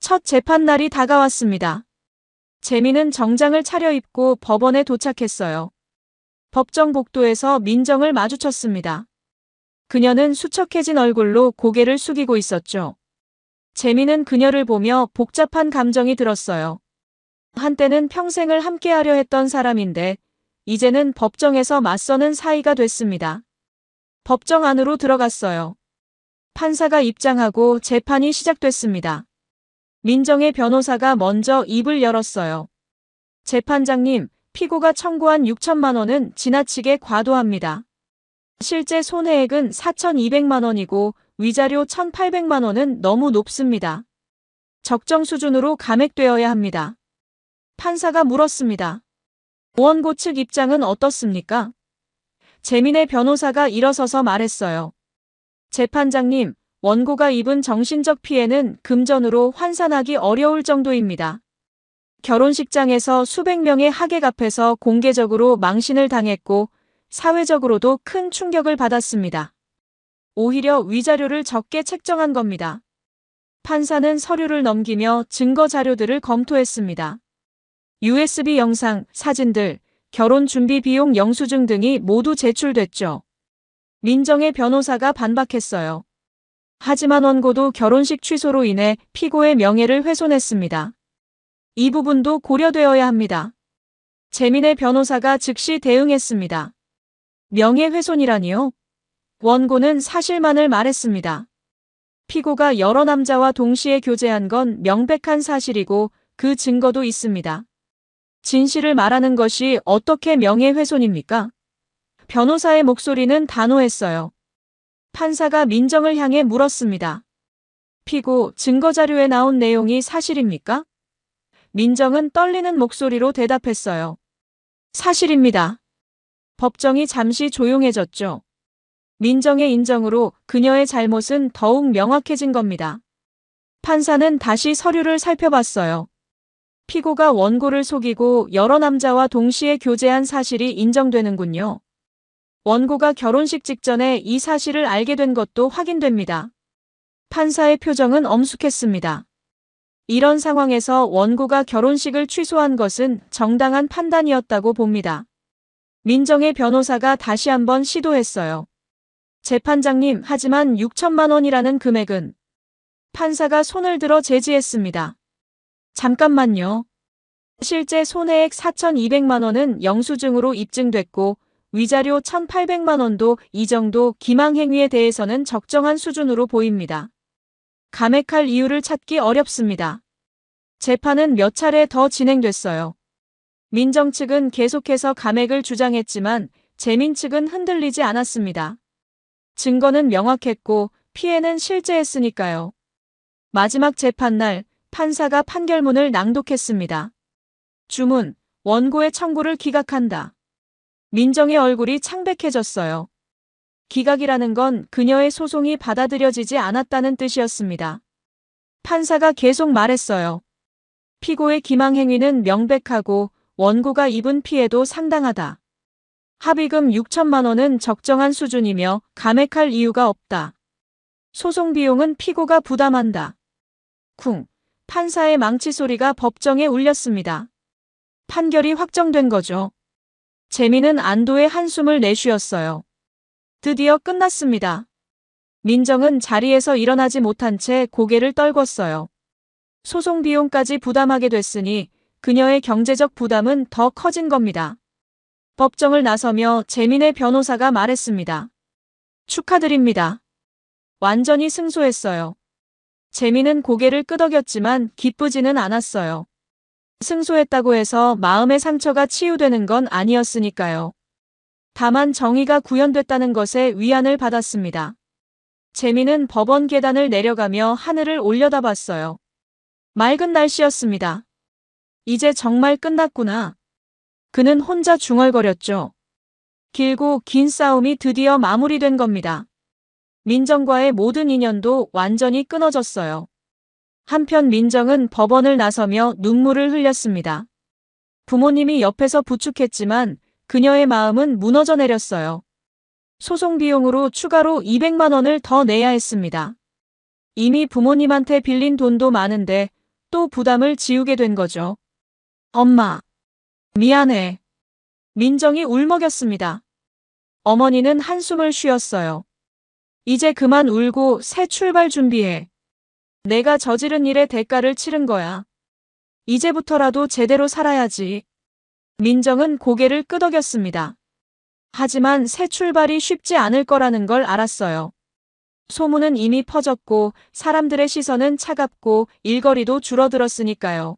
첫 재판날이 다가왔습니다. 재민은 정장을 차려입고 법원에 도착했어요. 법정 복도에서 민정을 마주쳤습니다. 그녀는 수척해진 얼굴로 고개를 숙이고 있었죠. 재민은 그녀를 보며 복잡한 감정이 들었어요. 한때는 평생을 함께하려 했던 사람인데 이제는 법정에서 맞서는 사이가 됐습니다. 법정 안으로 들어갔어요. 판사가 입장하고 재판이 시작됐습니다. 민정의 변호사가 먼저 입을 열었어요. 재판장님, 피고가 청구한 6천만 원은 지나치게 과도합니다. 실제 손해액은 4,200만 원이고 위자료 1,800만 원은 너무 높습니다. 적정 수준으로 감액되어야 합니다. 판사가 물었습니다. 원고 측 입장은 어떻습니까? 재민의 변호사가 일어서서 말했어요. 재판장님, 원고가 입은 정신적 피해는 금전으로 환산하기 어려울 정도입니다. 결혼식장에서 수백 명의 하객 앞에서 공개적으로 망신을 당했고 사회적으로도 큰 충격을 받았습니다. 오히려 위자료를 적게 책정한 겁니다. 판사는 서류를 넘기며 증거 자료들을 검토했습니다. USB 영상, 사진들, 결혼 준비 비용 영수증 등이 모두 제출됐죠. 민정의 변호사가 반박했어요. 하지만 원고도 결혼식 취소로 인해 피고의 명예를 훼손했습니다. 이 부분도 고려되어야 합니다. 재민의 변호사가 즉시 대응했습니다. 명예훼손이라니요? 원고는 사실만을 말했습니다. 피고가 여러 남자와 동시에 교제한 건 명백한 사실이고 그 증거도 있습니다. 진실을 말하는 것이 어떻게 명예훼손입니까? 변호사의 목소리는 단호했어요. 판사가 민정을 향해 물었습니다. 피고, 증거자료에 나온 내용이 사실입니까? 민정은 떨리는 목소리로 대답했어요. 사실입니다. 법정이 잠시 조용해졌죠. 민정의 인정으로 그녀의 잘못은 더욱 명확해진 겁니다. 판사는 다시 서류를 살펴봤어요. 피고가 원고를 속이고 여러 남자와 동시에 교제한 사실이 인정되는군요. 원고가 결혼식 직전에 이 사실을 알게 된 것도 확인됩니다. 판사의 표정은 엄숙했습니다. 이런 상황에서 원고가 결혼식을 취소한 것은 정당한 판단이었다고 봅니다. 민정의 변호사가 다시 한번 시도했어요. 재판장님, 하지만 6천만 원이라는 금액은. 판사가 손을 들어 제지했습니다. 잠깐만요. 실제 손해액 4,200만 원은 영수증으로 입증됐고 위자료 1,800만 원도 이 정도 기망 행위에 대해서는 적정한 수준으로 보입니다. 감액할 이유를 찾기 어렵습니다. 재판은 몇 차례 더 진행됐어요. 민정 측은 계속해서 감액을 주장했지만 재민 측은 흔들리지 않았습니다. 증거는 명확했고 피해는 실제했으니까요. 마지막 재판날 판사가 판결문을 낭독했습니다. 주문, 원고의 청구를 기각한다. 민정의 얼굴이 창백해졌어요. 기각이라는 건 그녀의 소송이 받아들여지지 않았다는 뜻이었습니다. 판사가 계속 말했어요. 피고의 기망 행위는 명백하고 원고가 입은 피해도 상당하다. 합의금 6천만 원은 적정한 수준이며 감액할 이유가 없다. 소송 비용은 피고가 부담한다. 쿵. 판사의 망치 소리가 법정에 울렸습니다. 판결이 확정된 거죠. 재민은 안도의 한숨을 내쉬었어요. 드디어 끝났습니다. 민정은 자리에서 일어나지 못한 채 고개를 떨궜어요. 소송 비용까지 부담하게 됐으니 그녀의 경제적 부담은 더 커진 겁니다. 법정을 나서며 재민의 변호사가 말했습니다. 축하드립니다. 완전히 승소했어요. 재민은 고개를 끄덕였지만 기쁘지는 않았어요. 승소했다고 해서 마음의 상처가 치유되는 건 아니었으니까요. 다만 정의가 구현됐다는 것에 위안을 받았습니다. 재민은 법원 계단을 내려가며 하늘을 올려다봤어요. 맑은 날씨였습니다. 이제 정말 끝났구나. 그는 혼자 중얼거렸죠. 길고 긴 싸움이 드디어 마무리된 겁니다. 민정과의 모든 인연도 완전히 끊어졌어요. 한편 민정은 법원을 나서며 눈물을 흘렸습니다. 부모님이 옆에서 부축했지만 그녀의 마음은 무너져 내렸어요. 소송 비용으로 추가로 200만 원을 더 내야 했습니다. 이미 부모님한테 빌린 돈도 많은데 또 부담을 지우게 된 거죠. 엄마, 미안해. 민정이 울먹였습니다. 어머니는 한숨을 쉬었어요. 이제 그만 울고 새 출발 준비해. 내가 저지른 일의 대가를 치른 거야. 이제부터라도 제대로 살아야지. 민정은 고개를 끄덕였습니다. 하지만 새 출발이 쉽지 않을 거라는 걸 알았어요. 소문은 이미 퍼졌고 사람들의 시선은 차갑고 일거리도 줄어들었으니까요.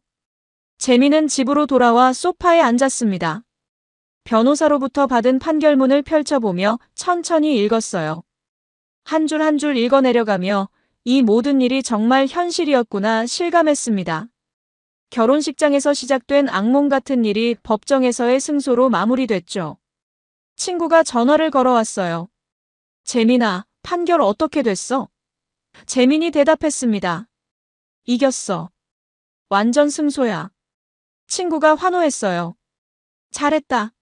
재민은 집으로 돌아와 소파에 앉았습니다. 변호사로부터 받은 판결문을 펼쳐보며 천천히 읽었어요. 한 줄 한 줄 읽어내려가며 이 모든 일이 정말 현실이었구나 실감했습니다. 결혼식장에서 시작된 악몽 같은 일이 법정에서의 승소로 마무리됐죠. 친구가 전화를 걸어왔어요. 재민아, 판결 어떻게 됐어? 재민이 대답했습니다. 이겼어. 완전 승소야. 친구가 환호했어요. 잘했다.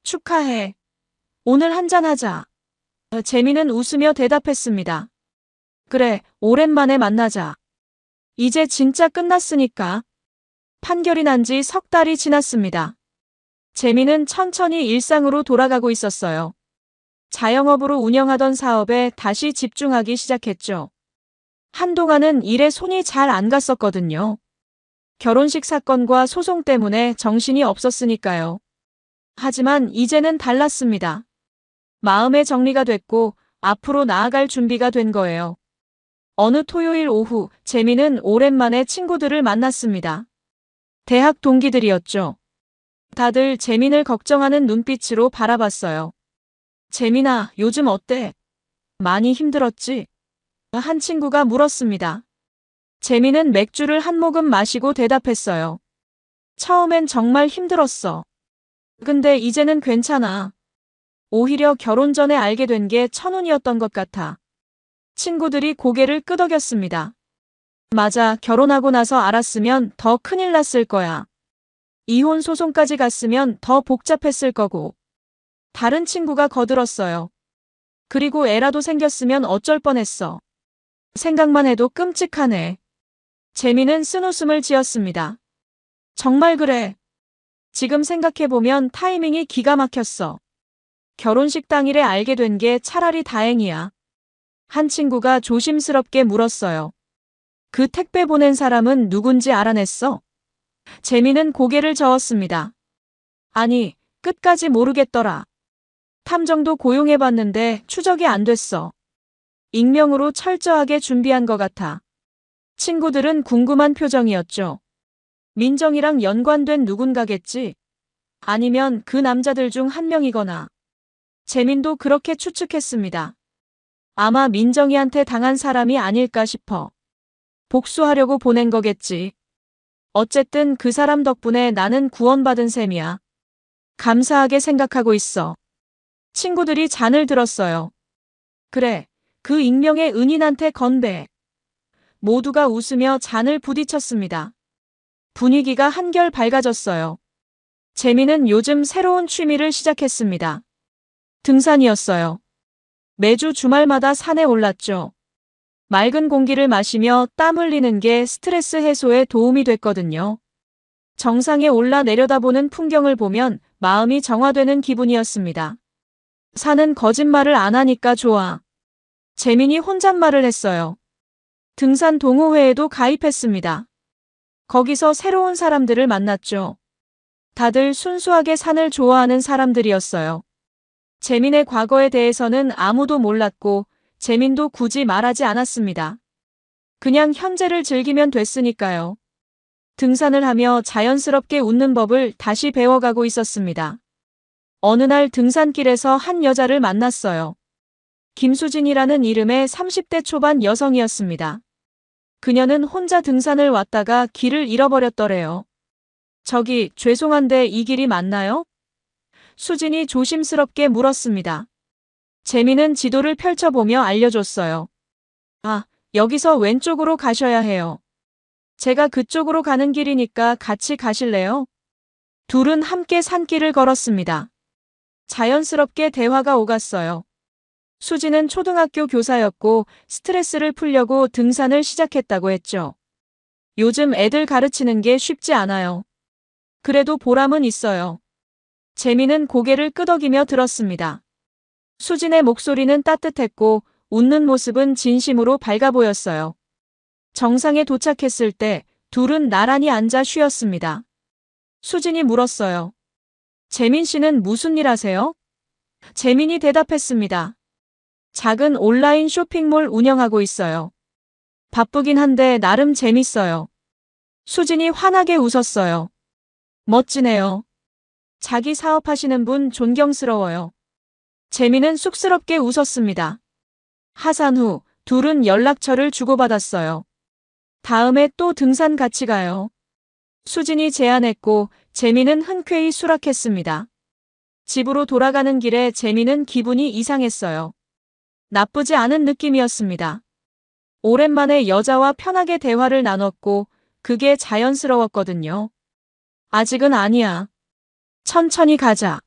축하해. 오늘 한잔하자. 재민은 웃으며 대답했습니다. 그래, 오랜만에 만나자. 이제 진짜 끝났으니까. 판결이 난 지 석 달이 지났습니다. 재민은 천천히 일상으로 돌아가고 있었어요. 자영업으로 운영하던 사업에 다시 집중하기 시작했죠. 한동안은 일에 손이 잘 안 갔었거든요. 결혼식 사건과 소송 때문에 정신이 없었으니까요. 하지만 이제는 달랐습니다. 마음의 정리가 됐고 앞으로 나아갈 준비가 된 거예요. 어느 토요일 오후 재민은 오랜만에 친구들을 만났습니다. 대학 동기들이었죠. 다들 재민을 걱정하는 눈빛으로 바라봤어요. 재민아, 요즘 어때? 많이 힘들었지? 한 친구가 물었습니다. 재민은 맥주를 한 모금 마시고 대답했어요. 처음엔 정말 힘들었어. 근데 이제는 괜찮아. 오히려 결혼 전에 알게 된 게 천운이었던 것 같아. 친구들이 고개를 끄덕였습니다. 맞아, 결혼하고 나서 알았으면 더 큰일 났을 거야. 이혼 소송까지 갔으면 더 복잡했을 거고. 다른 친구가 거들었어요. 그리고 애라도 생겼으면 어쩔 뻔했어. 생각만 해도 끔찍하네. 재민은 쓴웃음을 지었습니다. 정말 그래. 지금 생각해보면 타이밍이 기가 막혔어. 결혼식 당일에 알게 된 게 차라리 다행이야. 한 친구가 조심스럽게 물었어요. 그 택배 보낸 사람은 누군지 알아냈어? 재민은 고개를 저었습니다. 아니, 끝까지 모르겠더라. 탐정도 고용해봤는데 추적이 안 됐어. 익명으로 철저하게 준비한 것 같아. 친구들은 궁금한 표정이었죠. 민정이랑 연관된 누군가겠지? 아니면 그 남자들 중 한 명이거나. 재민도 그렇게 추측했습니다. 아마 민정이한테 당한 사람이 아닐까 싶어. 복수하려고 보낸 거겠지. 어쨌든 그 사람 덕분에 나는 구원받은 셈이야. 감사하게 생각하고 있어. 친구들이 잔을 들었어요. 그래, 그 익명의 은인한테 건배. 모두가 웃으며 잔을 부딪혔습니다. 분위기가 한결 밝아졌어요. 재민은 요즘 새로운 취미를 시작했습니다. 등산이었어요. 매주 주말마다 산에 올랐죠. 맑은 공기를 마시며 땀 흘리는 게 스트레스 해소에 도움이 됐거든요. 정상에 올라 내려다보는 풍경을 보면 마음이 정화되는 기분이었습니다. 산은 거짓말을 안 하니까 좋아. 재민이 혼잣말을 했어요. 등산 동호회에도 가입했습니다. 거기서 새로운 사람들을 만났죠. 다들 순수하게 산을 좋아하는 사람들이었어요. 재민의 과거에 대해서는 아무도 몰랐고 재민도 굳이 말하지 않았습니다. 그냥 현재를 즐기면 됐으니까요. 등산을 하며 자연스럽게 웃는 법을 다시 배워가고 있었습니다. 어느 날 등산길에서 한 여자를 만났어요. 김수진이라는 이름의 30대 초반 여성이었습니다. 그녀는 혼자 등산을 왔다가 길을 잃어버렸더래요. 저기, 죄송한데 이 길이 맞나요? 수진이 조심스럽게 물었습니다. 재민은 지도를 펼쳐보며 알려줬어요. 아, 여기서 왼쪽으로 가셔야 해요. 제가 그쪽으로 가는 길이니까 같이 가실래요? 둘은 함께 산길을 걸었습니다. 자연스럽게 대화가 오갔어요. 수진은 초등학교 교사였고 스트레스를 풀려고 등산을 시작했다고 했죠. 요즘 애들 가르치는 게 쉽지 않아요. 그래도 보람은 있어요. 재민은 고개를 끄덕이며 들었습니다. 수진의 목소리는 따뜻했고 웃는 모습은 진심으로 밝아 보였어요. 정상에 도착했을 때 둘은 나란히 앉아 쉬었습니다. 수진이 물었어요. 재민 씨는 무슨 일 하세요? 재민이 대답했습니다. 작은 온라인 쇼핑몰 운영하고 있어요. 바쁘긴 한데 나름 재밌어요. 수진이 환하게 웃었어요. 멋지네요. 자기 사업하시는 분 존경스러워요. 재민은 쑥스럽게 웃었습니다. 하산 후 둘은 연락처를 주고받았어요. 다음에 또 등산 같이 가요. 수진이 제안했고 재민은 흔쾌히 수락했습니다. 집으로 돌아가는 길에 재민은 기분이 이상했어요. 나쁘지 않은 느낌이었습니다. 오랜만에 여자와 편하게 대화를 나눴고 그게 자연스러웠거든요. 아직은 아니야. 천천히 가자.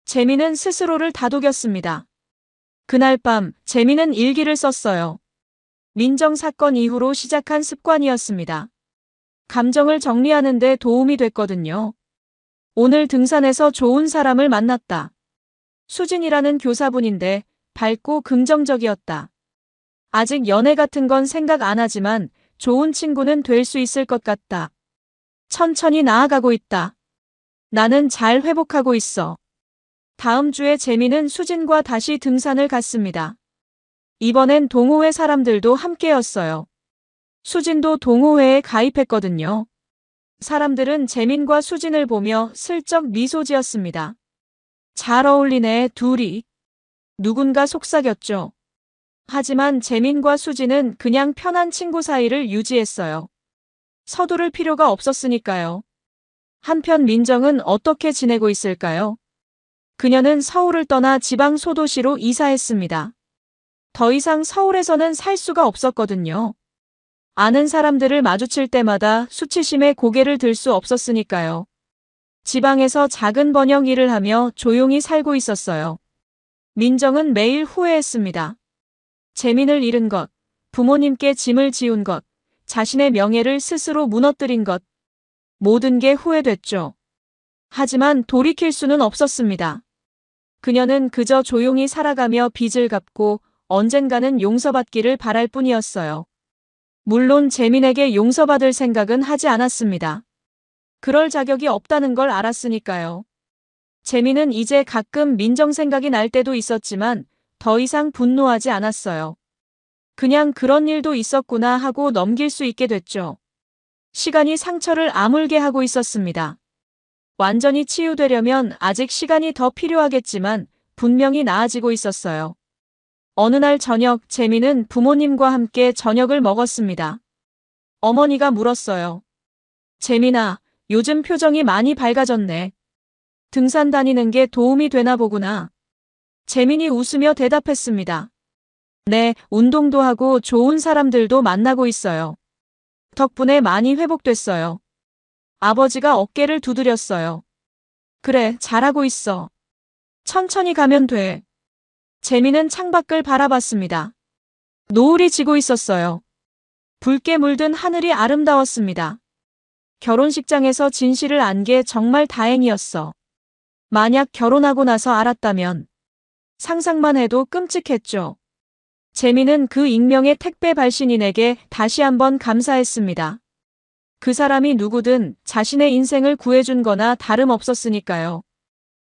재민은 스스로를 다독였습니다. 그날 밤 재민은 일기를 썼어요. 민정 사건 이후로 시작한 습관이었습니다. 감정을 정리하는 데 도움이 됐거든요. 오늘 등산에서 좋은 사람을 만났다. 수진이라는 교사분인데 밝고 긍정적이었다. 아직 연애 같은 건 생각 안 하지만 좋은 친구는 될 수 있을 것 같다. 천천히 나아가고 있다. 나는 잘 회복하고 있어. 다음 주에 재민은 수진과 다시 등산을 갔습니다. 이번엔 동호회 사람들도 함께였어요. 수진도 동호회에 가입했거든요. 사람들은 재민과 수진을 보며 슬쩍 미소 지었습니다. 잘 어울리네, 둘이. 누군가 속삭였죠. 하지만 재민과 수진은 그냥 편한 친구 사이를 유지했어요. 서두를 필요가 없었으니까요. 한편 민정은 어떻게 지내고 있을까요? 그녀는 서울을 떠나 지방 소도시로 이사했습니다. 더 이상 서울에서는 살 수가 없었거든요. 아는 사람들을 마주칠 때마다 수치심에 고개를 들 수 없었으니까요. 지방에서 작은 번역 일을 하며 조용히 살고 있었어요. 민정은 매일 후회했습니다. 재민을 잃은 것, 부모님께 짐을 지운 것, 자신의 명예를 스스로 무너뜨린 것, 모든 게 후회됐죠. 하지만 돌이킬 수는 없었습니다. 그녀는 그저 조용히 살아가며 빚을 갚고 언젠가는 용서받기를 바랄 뿐이었어요. 물론 재민에게 용서받을 생각은 하지 않았습니다. 그럴 자격이 없다는 걸 알았으니까요. 재민은 이제 가끔 민정 생각이 날 때도 있었지만 더 이상 분노하지 않았어요. 그냥 그런 일도 있었구나 하고 넘길 수 있게 됐죠. 시간이 상처를 아물게 하고 있었습니다. 완전히 치유되려면 아직 시간이 더 필요하겠지만 분명히 나아지고 있었어요. 어느 날 저녁 재민은 부모님과 함께 저녁을 먹었습니다. 어머니가 물었어요. 재민아, 요즘 표정이 많이 밝아졌네. 등산 다니는 게 도움이 되나 보구나. 재민이 웃으며 대답했습니다. 네, 운동도 하고 좋은 사람들도 만나고 있어요. 덕분에 많이 회복됐어요. 아버지가 어깨를 두드렸어요. 그래, 잘하고 있어. 천천히 가면 돼. 재민은 창밖을 바라봤습니다. 노을이 지고 있었어요. 붉게 물든 하늘이 아름다웠습니다. 결혼식장에서 진실을 안 게 정말 다행이었어. 만약 결혼하고 나서 알았다면 상상만 해도 끔찍했죠. 재민은 그 익명의 택배 발신인에게 다시 한번 감사했습니다. 그 사람이 누구든 자신의 인생을 구해준 거나 다름없었으니까요.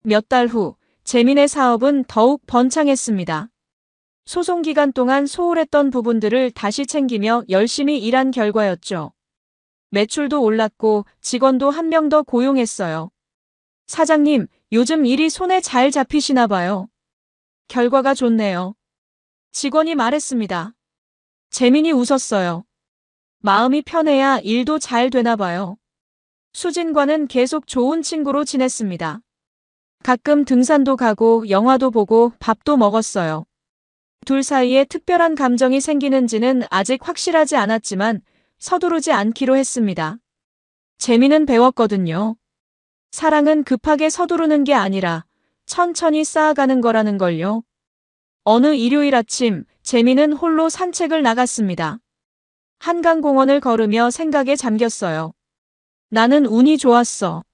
몇 달 후 재민의 사업은 더욱 번창했습니다. 소송 기간 동안 소홀했던 부분들을 다시 챙기며 열심히 일한 결과였죠. 매출도 올랐고 직원도 한 명 더 고용했어요. 사장님, 요즘 일이 손에 잘 잡히시나 봐요. 결과가 좋네요. 직원이 말했습니다. 재민이 웃었어요. 마음이 편해야 일도 잘 되나 봐요. 수진과는 계속 좋은 친구로 지냈습니다. 가끔 등산도 가고 영화도 보고 밥도 먹었어요. 둘 사이에 특별한 감정이 생기는지는 아직 확실하지 않았지만 서두르지 않기로 했습니다. 재민은 배웠거든요. 사랑은 급하게 서두르는 게 아니라 천천히 쌓아가는 거라는 걸요. 어느 일요일 아침 재민은 홀로 산책을 나갔습니다. 한강공원을 걸으며 생각에 잠겼어요. 나는 운이 좋았어.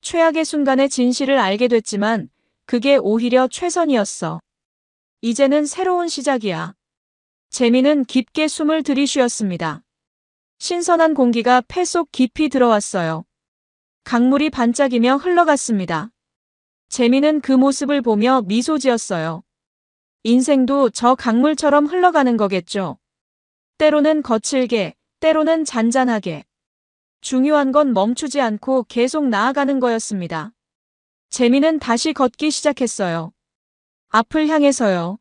최악의 순간의 진실을 알게 됐지만 그게 오히려 최선이었어. 이제는 새로운 시작이야. 재민은 깊게 숨을 들이쉬었습니다. 신선한 공기가 폐 속 깊이 들어왔어요. 강물이 반짝이며 흘러갔습니다. 재민은 그 모습을 보며 미소 지었어요. 인생도 저 강물처럼 흘러가는 거겠죠. 때로는 거칠게, 때로는 잔잔하게. 중요한 건 멈추지 않고 계속 나아가는 거였습니다. 재민은 다시 걷기 시작했어요. 앞을 향해서요.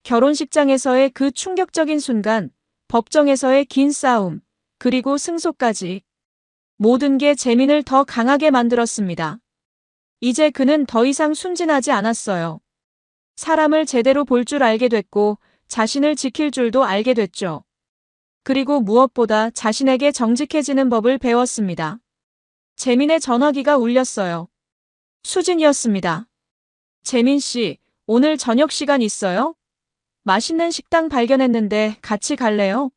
결혼식장에서의 그 충격적인 순간, 법정에서의 긴 싸움, 그리고 승소까지. 모든 게 재민을 더 강하게 만들었습니다. 이제 그는 더 이상 순진하지 않았어요. 사람을 제대로 볼 줄 알게 됐고 자신을 지킬 줄도 알게 됐죠. 그리고 무엇보다 자신에게 정직해지는 법을 배웠습니다. 재민의 전화기가 울렸어요. 수진이었습니다. 재민 씨, 오늘 저녁 시간 있어요? 맛있는 식당 발견했는데 같이 갈래요?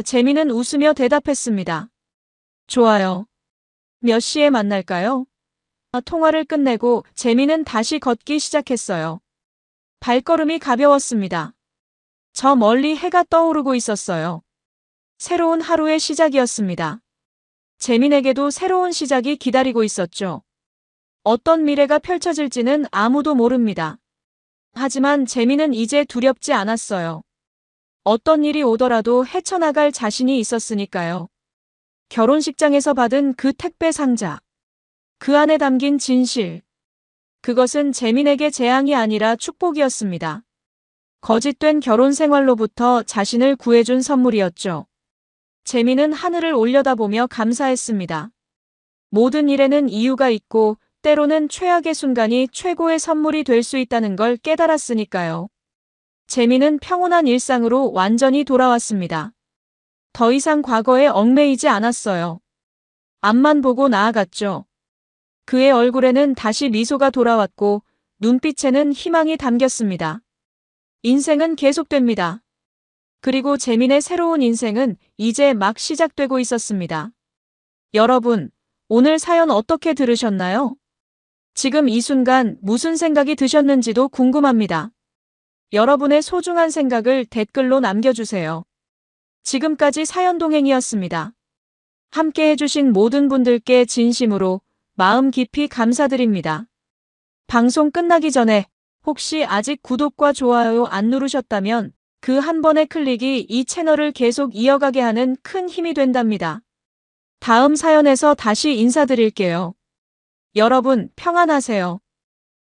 재민은 웃으며 대답했습니다. 좋아요. 몇 시에 만날까요? 통화를 끝내고 재민은 다시 걷기 시작했어요. 발걸음이 가벼웠습니다. 저 멀리 해가 떠오르고 있었어요. 새로운 하루의 시작이었습니다. 재민에게도 새로운 시작이 기다리고 있었죠. 어떤 미래가 펼쳐질지는 아무도 모릅니다. 하지만 재민은 이제 두렵지 않았어요. 어떤 일이 오더라도 헤쳐나갈 자신이 있었으니까요. 결혼식장에서 받은 그 택배 상자. 그 안에 담긴 진실. 그것은 재민에게 재앙이 아니라 축복이었습니다. 거짓된 결혼 생활로부터 자신을 구해준 선물이었죠. 재민은 하늘을 올려다보며 감사했습니다. 모든 일에는 이유가 있고 때로는 최악의 순간이 최고의 선물이 될 수 있다는 걸 깨달았으니까요. 재민은 평온한 일상으로 완전히 돌아왔습니다. 더 이상 과거에 얽매이지 않았어요. 앞만 보고 나아갔죠. 그의 얼굴에는 다시 미소가 돌아왔고 눈빛에는 희망이 담겼습니다. 인생은 계속됩니다. 그리고 재민의 새로운 인생은 이제 막 시작되고 있었습니다. 여러분, 오늘 사연 어떻게 들으셨나요? 지금 이 순간 무슨 생각이 드셨는지도 궁금합니다. 여러분의 소중한 생각을 댓글로 남겨주세요. 지금까지 사연동행이었습니다. 함께 해주신 모든 분들께 진심으로 마음 깊이 감사드립니다. 방송 끝나기 전에 혹시 아직 구독과 좋아요 안 누르셨다면 그 한 번의 클릭이 이 채널을 계속 이어가게 하는 큰 힘이 된답니다. 다음 사연에서 다시 인사드릴게요. 여러분 평안하세요.